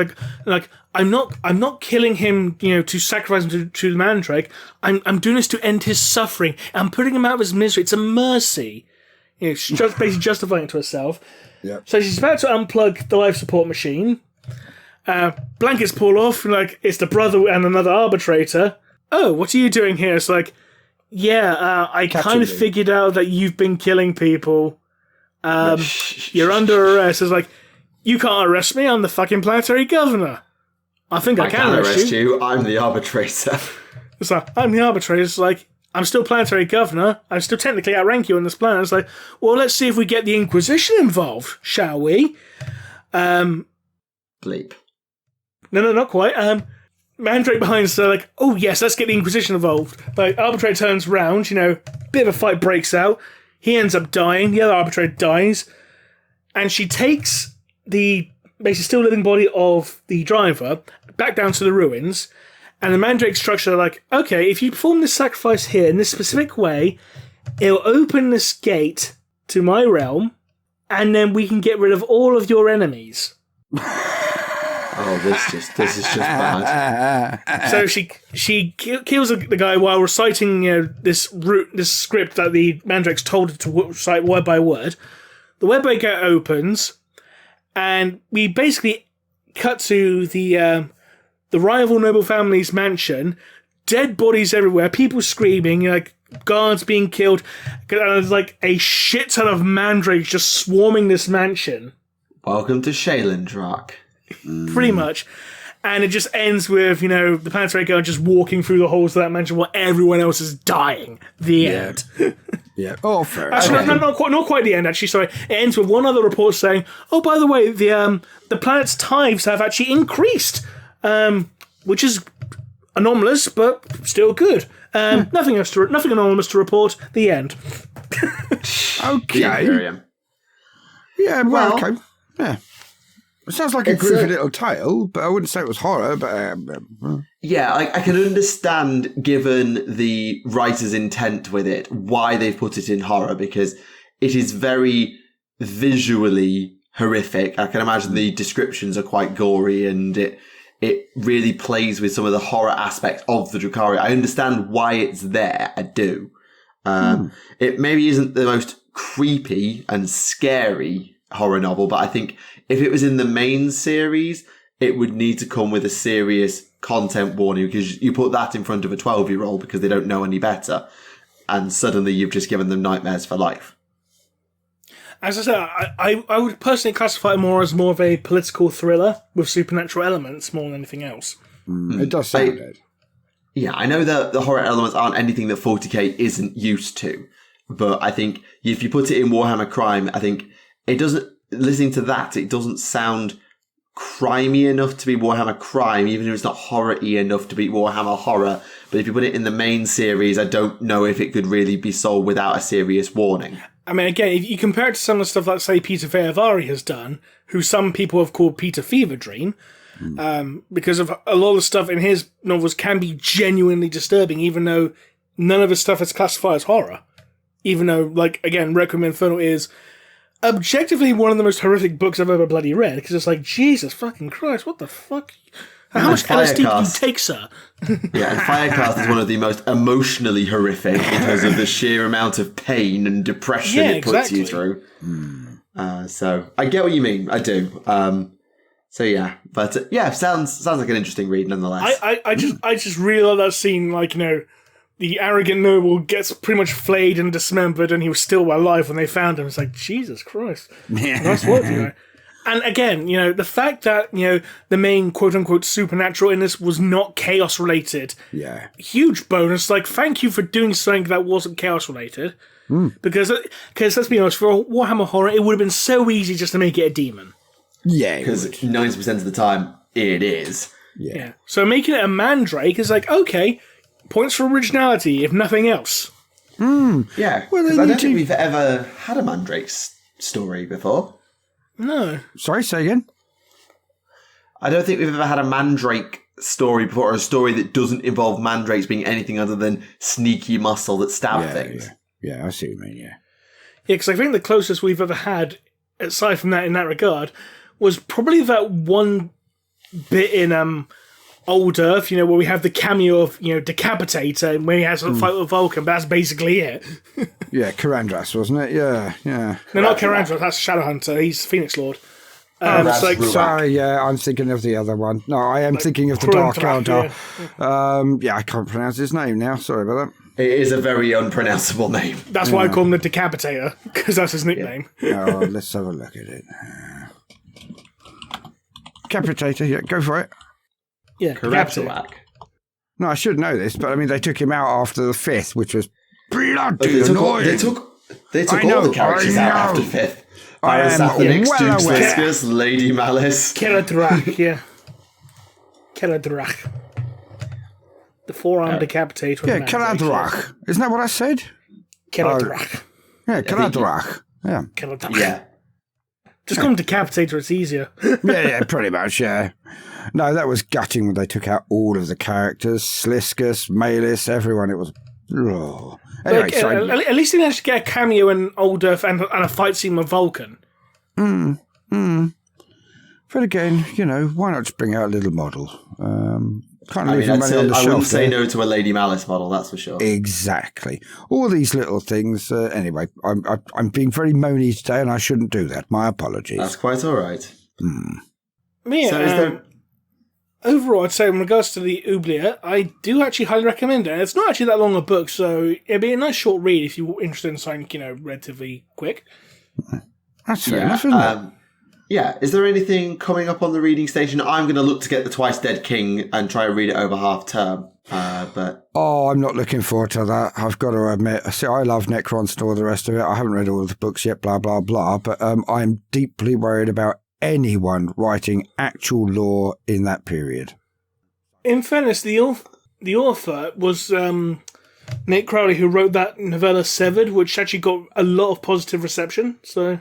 I'm not killing him, to sacrifice him to the Mandrake. I'm doing this to end his suffering. I'm putting him out of his misery. It's a mercy. She's just basically justifying it to herself. Yep. So she's about to unplug the life support machine. Blankets pull off, it's the brother and another arbitrator. Oh, what are you doing here? It's I kind of figured out that you've been killing people. You're under arrest. It's you can't arrest me. I'm the fucking planetary governor. I think I can arrest you. I'm the arbitrator. It's I'm the arbitrator. It's I'm still planetary governor. I still technically outrank you on this planet. It's well, let's see if we get the Inquisition involved, shall we? Bleep. No, not quite. Mandrake behind us are oh yes, let's get the Inquisition involved. Arbitrator turns round, bit of a fight breaks out. He ends up dying. The other arbitrator dies. And she takes the basically still living body of the driver back down to the ruins. And the Mandrake structure are okay, if you perform this sacrifice here in this specific way, it'll open this gate to my realm, and then we can get rid of all of your enemies. Oh, this is just bad. So she kills the guy while reciting this script that the Mandrake's told her to recite word by word. The web gate opens, and we basically cut to the rival noble family's mansion. Dead bodies everywhere, people screaming, guards being killed. There's a shit ton of Mandrakes just swarming this mansion. Welcome to Shaylindrak. Pretty much. And it just ends with, the planetary guard just walking through the halls of that mansion while everyone else is dying. The end. Yeah. Oh, fair. Actually, not quite the end, actually, sorry. It ends with one other report saying, oh, by the way, the planet's tides have actually increased, which is anomalous, but still good. Nothing anomalous to report. The end. Okay. Yeah, well, okay. Yeah. It sounds like a groovy little tale, but I wouldn't say it was horror. But yeah, I can understand, given the writer's intent with it, why they've put it in horror, because it is very visually horrific. I can imagine the descriptions are quite gory, and it really plays with some of the horror aspects of the Drukari. I understand why it's there, I do. It maybe isn't the most creepy and scary horror novel, but I think if it was in the main series, it would need to come with a serious content warning, because you put that in front of a 12-year-old because they don't know any better, and suddenly you've just given them nightmares for life. As I said, I would personally classify it more of a political thriller with supernatural elements more than anything else. It does sound good. Yeah, I know that the horror elements aren't anything that 40k isn't used to, but I think if you put it in Warhammer Crime, I think it doesn't, listening to that, it doesn't sound crimey enough to be Warhammer Crime, even if it's not horror-y enough to be Warhammer Horror. But if you put it in the main series, I don't know if it could really be sold without a serious warning. I mean, again, if you compare it to some of the stuff that, say, Peter Fehervari has done, who some people have called Peter Fever Dream, because of a lot of the stuff in his novels can be genuinely disturbing, even though none of his stuff is classified as horror. Even though, like, again, Requiem Infernal is objectively one of the most horrific books I've ever bloody read, because it's like, Jesus fucking Christ, what the fuck? How much LSD do you take, sir? Yeah, and Firecast is one of the most emotionally horrific in terms of the sheer amount of pain and depression it puts you through. So I get what you mean. I do. So yeah, but yeah, sounds like an interesting read nonetheless. I just really like that scene, like, you know, the arrogant noble gets pretty much flayed and dismembered, and he was still alive when they found him. It's like, Jesus Christ. Nice work, you know. And again, you know, the fact that, you know, the main quote-unquote supernatural in this was not chaos-related. Yeah. Huge bonus. Like, thank you for doing something that wasn't chaos-related. Because let's be honest, for Warhammer Horror, it would have been so easy just to make it a demon. Yeah, because 90% of the time, it is. Yeah. So making it a Mandrake is like, okay, points for originality, if nothing else. Yeah, well, I don't think we've ever had a Mandrake story before. No. Sorry, say again? I don't think we've ever had a Mandrake story before, or a story that doesn't involve Mandrakes being anything other than sneaky muscle that stab things. Yeah, I see what you mean, yeah. Yeah, because I think the closest we've ever had, aside from that in that regard, was probably that one bit in Old Earth, you know, where we have the cameo of, you know, Decapitator, and when he has a fight with Vulcan, but that's basically it. Yeah, Karandras, wasn't it? Yeah. No, not Karandras, that's Shadowhunter, he's Phoenix Lord. Sorry, yeah, I'm thinking of the other one. No, I am thinking of the Dark Elder. Yeah, I can't pronounce his name now, sorry about that. It is a very unpronounceable name. That's why I call him the Decapitator, because that's his nickname. Oh, let's have a look at it. Decapitator, yeah, go for it. Yeah, Decapitator. No, I should know this, but I mean, they took him out after the 5th, which was bloody annoying. They took all the characters out after 5th. Parasathenix, Duke Sliskus, Lady Malice. Keradrak, yeah. Keradrak. The forearm decapitator. Yeah, Keradrak. Isn't that what I said? Keradrak. Yeah, Keradrak. Yeah. Keradrak. Yeah. Just call him Decapitator, it's easier. yeah, pretty much, yeah. No, that was gutting when they took out all of the characters. Sliskus, Malus, everyone. It was... Oh. Anyway, at least they managed to get a cameo in Old Earth and a fight scene with Vulcan. But again, you know, why not just bring out a little model? Can't leave I money on the shelf. I wouldn't say no to a Lady Malice model, that's for sure. Exactly. All these little things. Anyway, I'm being very moany today, and I shouldn't do that. My apologies. That's quite all right. Yeah. So overall, I'd say in regards to the Oubliette, I do actually highly recommend it. It's not actually that long a book, so it'd be a nice short read if you're interested in something, you know, relatively quick. That's fair enough, isn't it? Yeah. Is there anything coming up on the reading station? I'm going to look to get The Twice Dead King and try and read it over half term. I'm not looking forward to that. I've got to admit. See, I love Necrons and all the rest of it. I haven't read all of the books yet, blah, blah, blah. But I'm deeply worried about anyone writing actual lore in that period. In fairness, the author was Nate Crowley, who wrote that novella Severed, which actually got a lot of positive reception. So,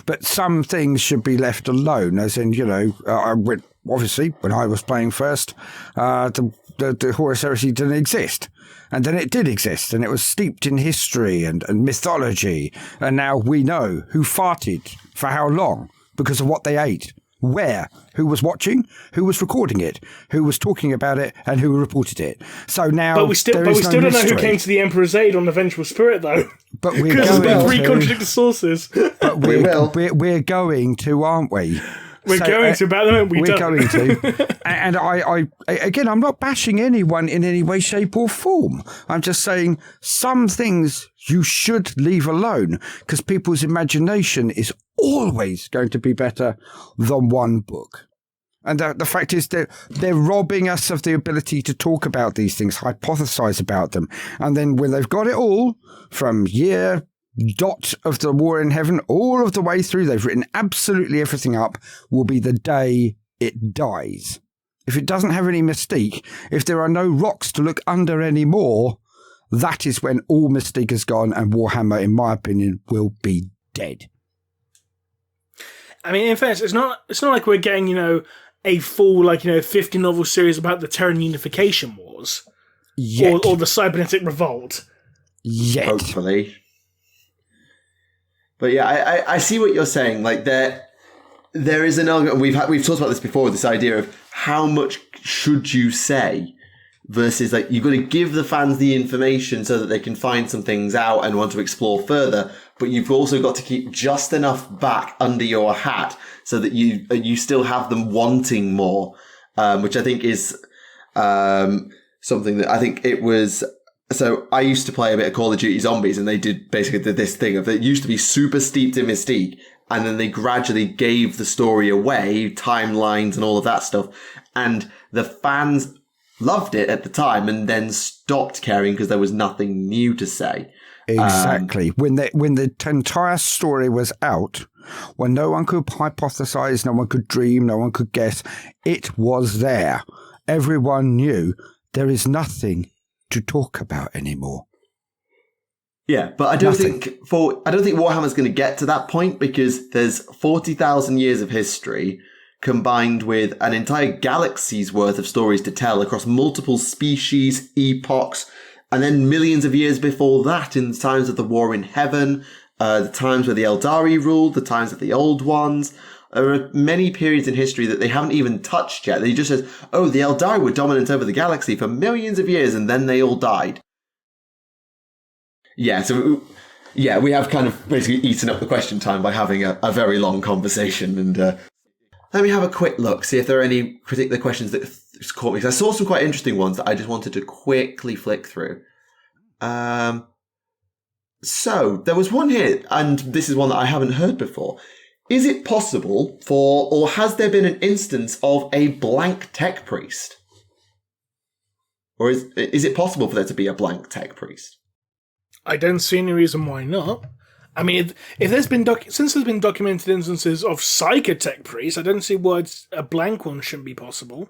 but some things should be left alone. As in, you know, obviously when I was playing first, the Horus Heresy didn't exist. And then it did exist, and it was steeped in history and mythology. And now we know who farted for how long because of what they ate Where? Who was watching? Who was recording it? Who was talking about it? And who reported it? So now, but we still don't know who came to the Emperor's aid on the Vengeful Spirit, though. But we're because going there's 3 contradicting sources. But we're going to, aren't we? We're going to, but at the moment we're going to. And I again, I'm not bashing anyone in any way, shape or form. I'm just saying some things you should leave alone because people's imagination is always going to be better than one book. And the fact is that they're robbing us of the ability to talk about these things, hypothesize about them. And then when they've got it all from year dot of the War in Heaven all of the way through, they've written absolutely everything up, will be the day it dies. If it doesn't have any mystique, if there are no rocks to look under anymore, that is when all mystique has gone and Warhammer, in my opinion, will be dead. I mean, in fairness, it's not like we're getting, a full, 50 novel series about the Terran Unification Wars. Yet. Or the Cybernetic Revolt. Yet. Hopefully. But yeah, I see what you're saying. Like there is an argument. We've talked about this before. This idea of how much should you say versus like you've got to give the fans the information so that they can find some things out and want to explore further. But you've also got to keep just enough back under your hat so that you still have them wanting more, which I think is something that I think it was. So I used to play a bit of Call of Duty Zombies, and they did basically this thing of it used to be super steeped in mystique, and then they gradually gave the story away, timelines and all of that stuff, and the fans loved it at the time, and then stopped caring because there was nothing new to say. Exactly. When the entire story was out, when no one could hypothesize, no one could dream, no one could guess, it was there. Everyone knew there is nothing to talk about anymore. Yeah, but I don't think Warhammer's going to get to that point because there's 40,000 years of history combined with an entire galaxy's worth of stories to tell across multiple species, epochs, and then millions of years before that in the times of the War in Heaven, the times where the Eldari ruled, the times of the Old Ones. There are many periods in history that they haven't even touched yet. They just says, oh, the Eldari were dominant over the galaxy for millions of years and then they all died. Yeah, so we have kind of basically eaten up the question time by having a very long conversation. And let me have a quick look, see if there are any particular questions that caught me. Because I saw some quite interesting ones that I just wanted to quickly flick through. So there was one here, and this is one that I haven't heard before. Is it possible or has there been an instance of a blank tech priest? Or is it possible for there to be a blank tech priest? I don't see any reason why not. I mean, if there's been since there's been documented instances of psychotech priests, I don't see why a blank one shouldn't be possible.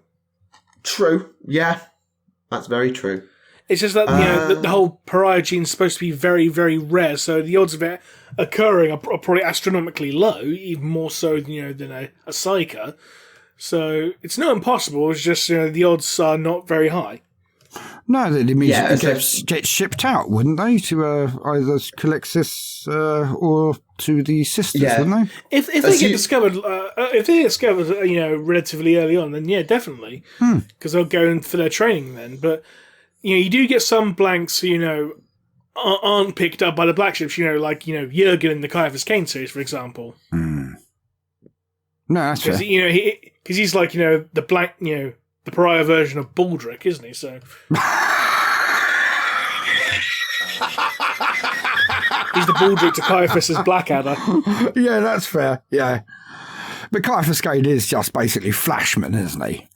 True. Yeah, that's very true. It's just that the whole pariah gene is supposed to be very, very rare, so the odds of it occurring are probably astronomically low, even more so than a psyker. So it's not impossible. It's just the odds are not very high. No, it means it gets shipped out, wouldn't they, to either Calixis or to the sisters, wouldn't they? If they get discovered, relatively early on, then yeah, definitely, because they'll go in for their training then. But you do get some blanks, aren't picked up by the black ships, like Jurgen in the Caiaphas Cain series, for example. No, that's fair. Because he's like the blank, the pariah version of Baldric, isn't he? So he's the Baldric to Caiaphas's Blackadder. Yeah, that's fair. Yeah, but Caiaphas Cain is just basically Flashman, isn't he?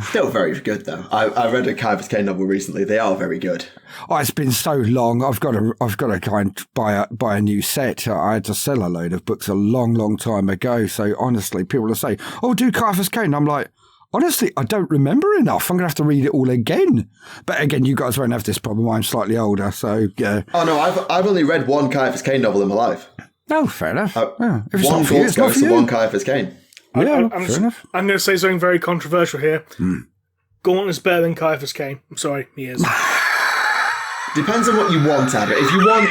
Still very good though. I read a Caiaphas Cain novel recently. They are very good. Oh, it's been so long. I've got to kind of buy a new set. I had to sell a load of books a long time ago. So honestly, people will say, "Oh, do Caiaphas Cain?" I'm like, honestly, I don't remember enough. I'm going to have to read it all again. But again, you guys won't have this problem. I'm slightly older, so yeah. Oh no, I've only read one Caiaphas Cain novel in my life. No, fair enough. If it's one Gaunt Ghost and one Caiaphas Cain. Yeah, fair enough. I'm going to say something very controversial here. Gaunt is better than Caiaphas Cain. I'm sorry, he is. Depends on what you want out of it. If you want,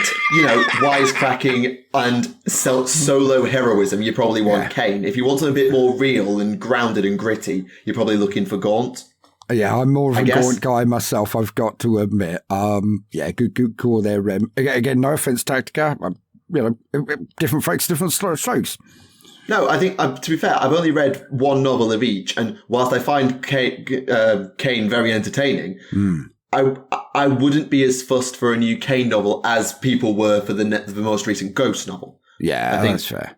wisecracking and solo heroism, you probably want Kane. If you want something a bit more real and grounded and gritty, you're probably looking for Gaunt. Yeah, I'm more of a Gaunt guy myself, I've got to admit. Good call there, Rem. Again, no offence, Tactica. Different folks, different strokes. No, I think, to be fair, I've only read one novel of each, and whilst I find Kane very entertaining, I wouldn't be as fussed for a new Kane novel as people were for the most recent Ghost novel. Yeah, I think that's fair.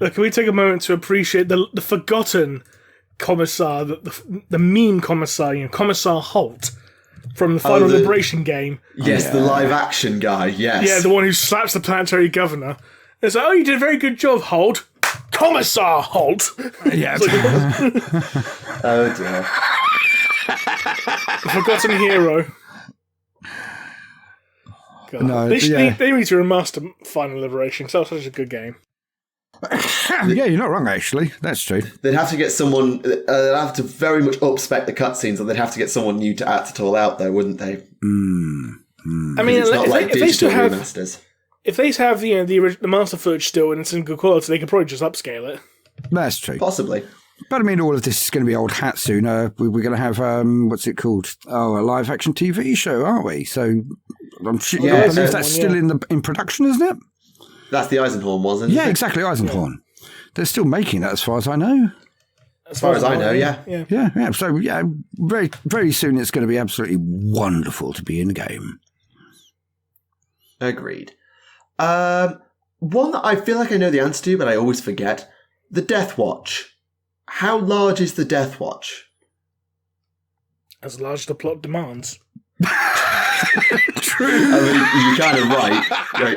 Look, can we take a moment to appreciate the forgotten Commissar, the meme Commissar, Commissar Holt from the Final Liberation game? Yes, the live-action guy, yes. Yeah, the one who slaps the planetary governor. It's like, you did a very good job, Holt. Commissar Holt. Yeah. Oh, dear. The forgotten hero. God. No, they need to remaster Final Liberation because that was such a good game. Yeah, you're not wrong, actually. That's true. They'd have to get someone... they'd have to very much up-spec the cutscenes, and they'd have to get someone new to act it all out, though, wouldn't they? I mean, it's not like they still have remasters. If they have the master footage still and it's in good quality, they could probably just upscale it. That's true. Possibly. But I mean, all of this is going to be old hat soon. We're going to have, what's it called? Oh, a live-action TV show, aren't we? So I'm sure I believe that's still in production, isn't it? That's the Eisenhorn, wasn't it? Yeah, exactly, Eisenhorn. Yeah. They're still making that, as far as I know. As far as I know, yeah. Yeah. So, very, very soon it's going to be absolutely wonderful to be in game. Agreed. One that I feel like I know the answer to, but I always forget. The Death Watch. How large is the Death Watch? As large as the plot demands. True. I mean, you're kind of right.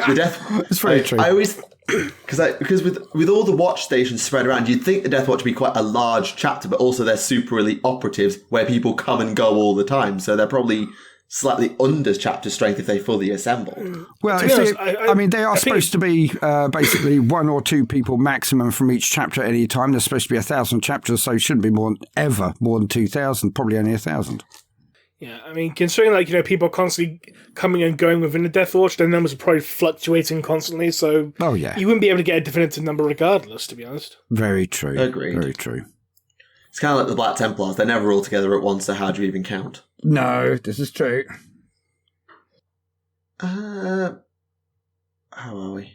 The Death. It's very true. I always because with all the watch stations spread around, you'd think the Death Watch would be quite a large chapter, but also they're super elite operatives where people come and go all the time, so they're probably slightly under chapter strength if they fully assemble. Well, I mean, they are supposed to be basically one or two people maximum from each chapter at any time. There's supposed to be 1,000 chapters, so it shouldn't be more than 2,000, probably only 1,000. Yeah, I mean, considering, people are constantly coming and going within the Death Watch, their numbers are probably fluctuating constantly, so you wouldn't be able to get a definitive number regardless, to be honest. Very true. Agreed. Very true. It's kind of like the Black Templars. They're never all together at once, so how do you even count? No, this is true. How are we?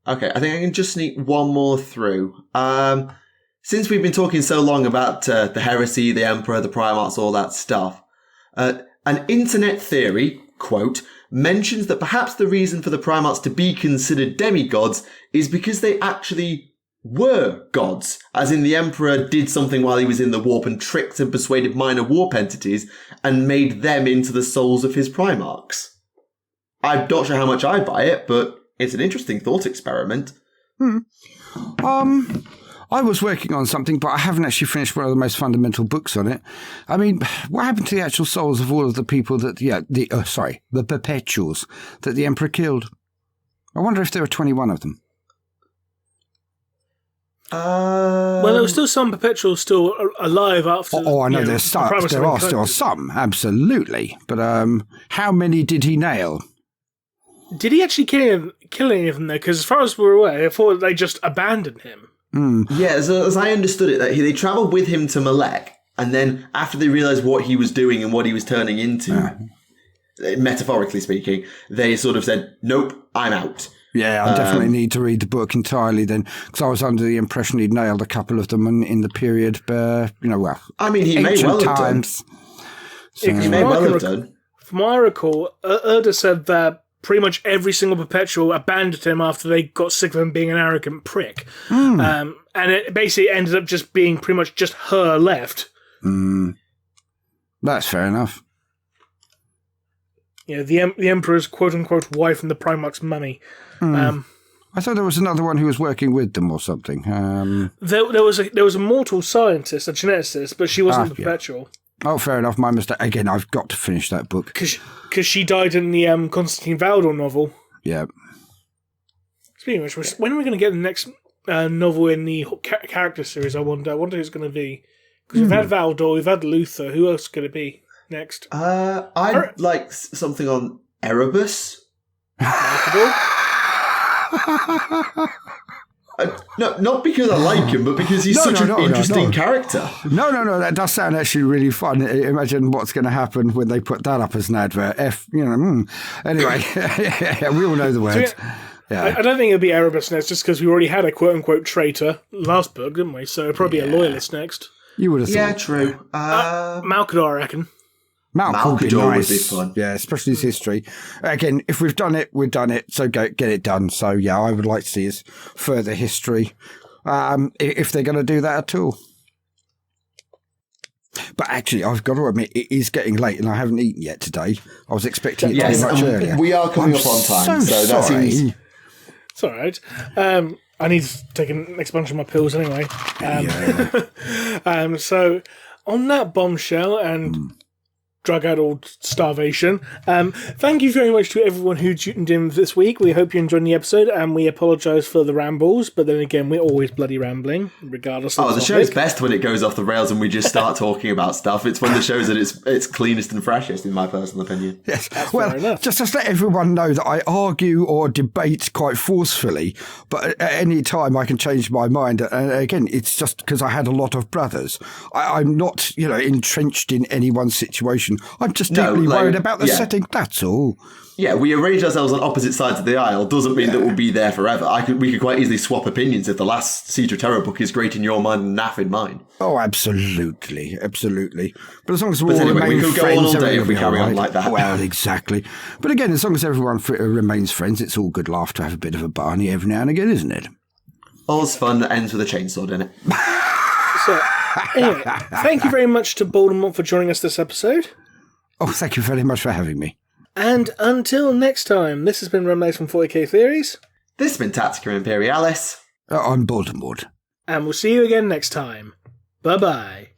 Okay, I think I can just sneak one more through. Since we've been talking so long about the Heresy, the Emperor, the Primaris, all that stuff, an internet theory, quote, mentions that perhaps the reason for the Primaris to be considered demigods is because they actually were gods, as in the Emperor did something while he was in the warp and tricked and persuaded minor warp entities and made them into the souls of his Primarchs. I'm not sure how much I buy it, but it's an interesting thought experiment. I was working on something, but I haven't actually finished one of the most fundamental books on it. I mean, what happened to the actual souls of all of the people that, the perpetuals that the Emperor killed? I wonder if there were 21 of them. Well, there were still some perpetuals still alive after. I know there are still some, absolutely. But how many did he nail? Did he actually kill any of them, though? Because as far as we're aware, I thought they just abandoned him. Yeah, as I understood it, they travelled with him to Malek, and then after they realised what he was doing and what he was turning into, metaphorically speaking, they sort of said, nope, I'm out. Yeah, I definitely need to read the book entirely then, because I was under the impression he'd nailed a couple of them in the period, I mean, he may well have done. So, he may well have done. From what I recall, Erda said that pretty much every single perpetual abandoned him after they got sick of him being an arrogant prick. And it basically ended up just being pretty much just her left. That's fair enough. Yeah, the Emperor's quote-unquote wife and the Primarch's money. I thought there was another one who was working with them or something. There was a mortal scientist, a geneticist, but she wasn't perpetual. Oh, fair enough. My mistake. Again, I've got to finish that book. Because she died in the Constantine Valdor novel. Yeah. Speaking of which, when are we going to get the next novel in the character series, I wonder? I wonder who it's going to be. Because we've had Valdor, we've had Luther. Who else could it be? next? I'd like something on Erebus. Markable. No, not because I like him, but because he's such an interesting character. No, that does sound actually really fun. Imagine what's going to happen when they put that up as an advert. Anyway, we all know the words. Yeah. I don't think it'll be Erebus next, just because we already had a quote-unquote traitor last book, didn't we? So it'll probably be a loyalist next. You would have thought. Yeah, true. Malcador, I reckon. Malcador would be fun. Yeah, especially his history. Again, if we've done it, we've done it. So get it done. So yeah, I would like to see his further history, if they're going to do that at all. But actually, I've got to admit, it is getting late, and I haven't eaten yet today. I was expecting it to be much earlier. We are coming up on time, so that seems. It's all right. I need to take an expansion of my pills anyway. So on that bombshell and drug-addled starvation. Thank you very much to everyone who tuned in this week. We hope you enjoyed the episode, and we apologise for the rambles, but then again, we're always bloody rambling, regardless of the show's best when it goes off the rails and we just start talking about stuff. It's when the show's at its cleanest and freshest, in my personal opinion. Yes. Well, just to let everyone know that I argue or debate quite forcefully, but at any time I can change my mind. And again, it's just because I had a lot of brothers. I'm not, entrenched in anyone's situation. I'm just deeply worried about the setting, that's all. Yeah, we arrange ourselves on opposite sides of the aisle doesn't mean that we'll be there forever. We could quite easily swap opinions if the last Siege of Terror book is great in your mind and naff in mine. Oh, absolutely. But as long as we all remain we could friends, go on all day if we carry on like that. Well, exactly. But again, as long as everyone remains friends, it's all good laugh to have a bit of a Barney every now and again, isn't it? All's fun that ends with a chainsaw, doesn't it? So, anyway, thank you very much to Baldermort for joining us this episode. Oh, thank you very much for having me. And until next time, this has been Remleiz from 40k Theories. This has been Tactica Imperialis. I'm Baldermort. And we'll see you again next time. Bye-bye.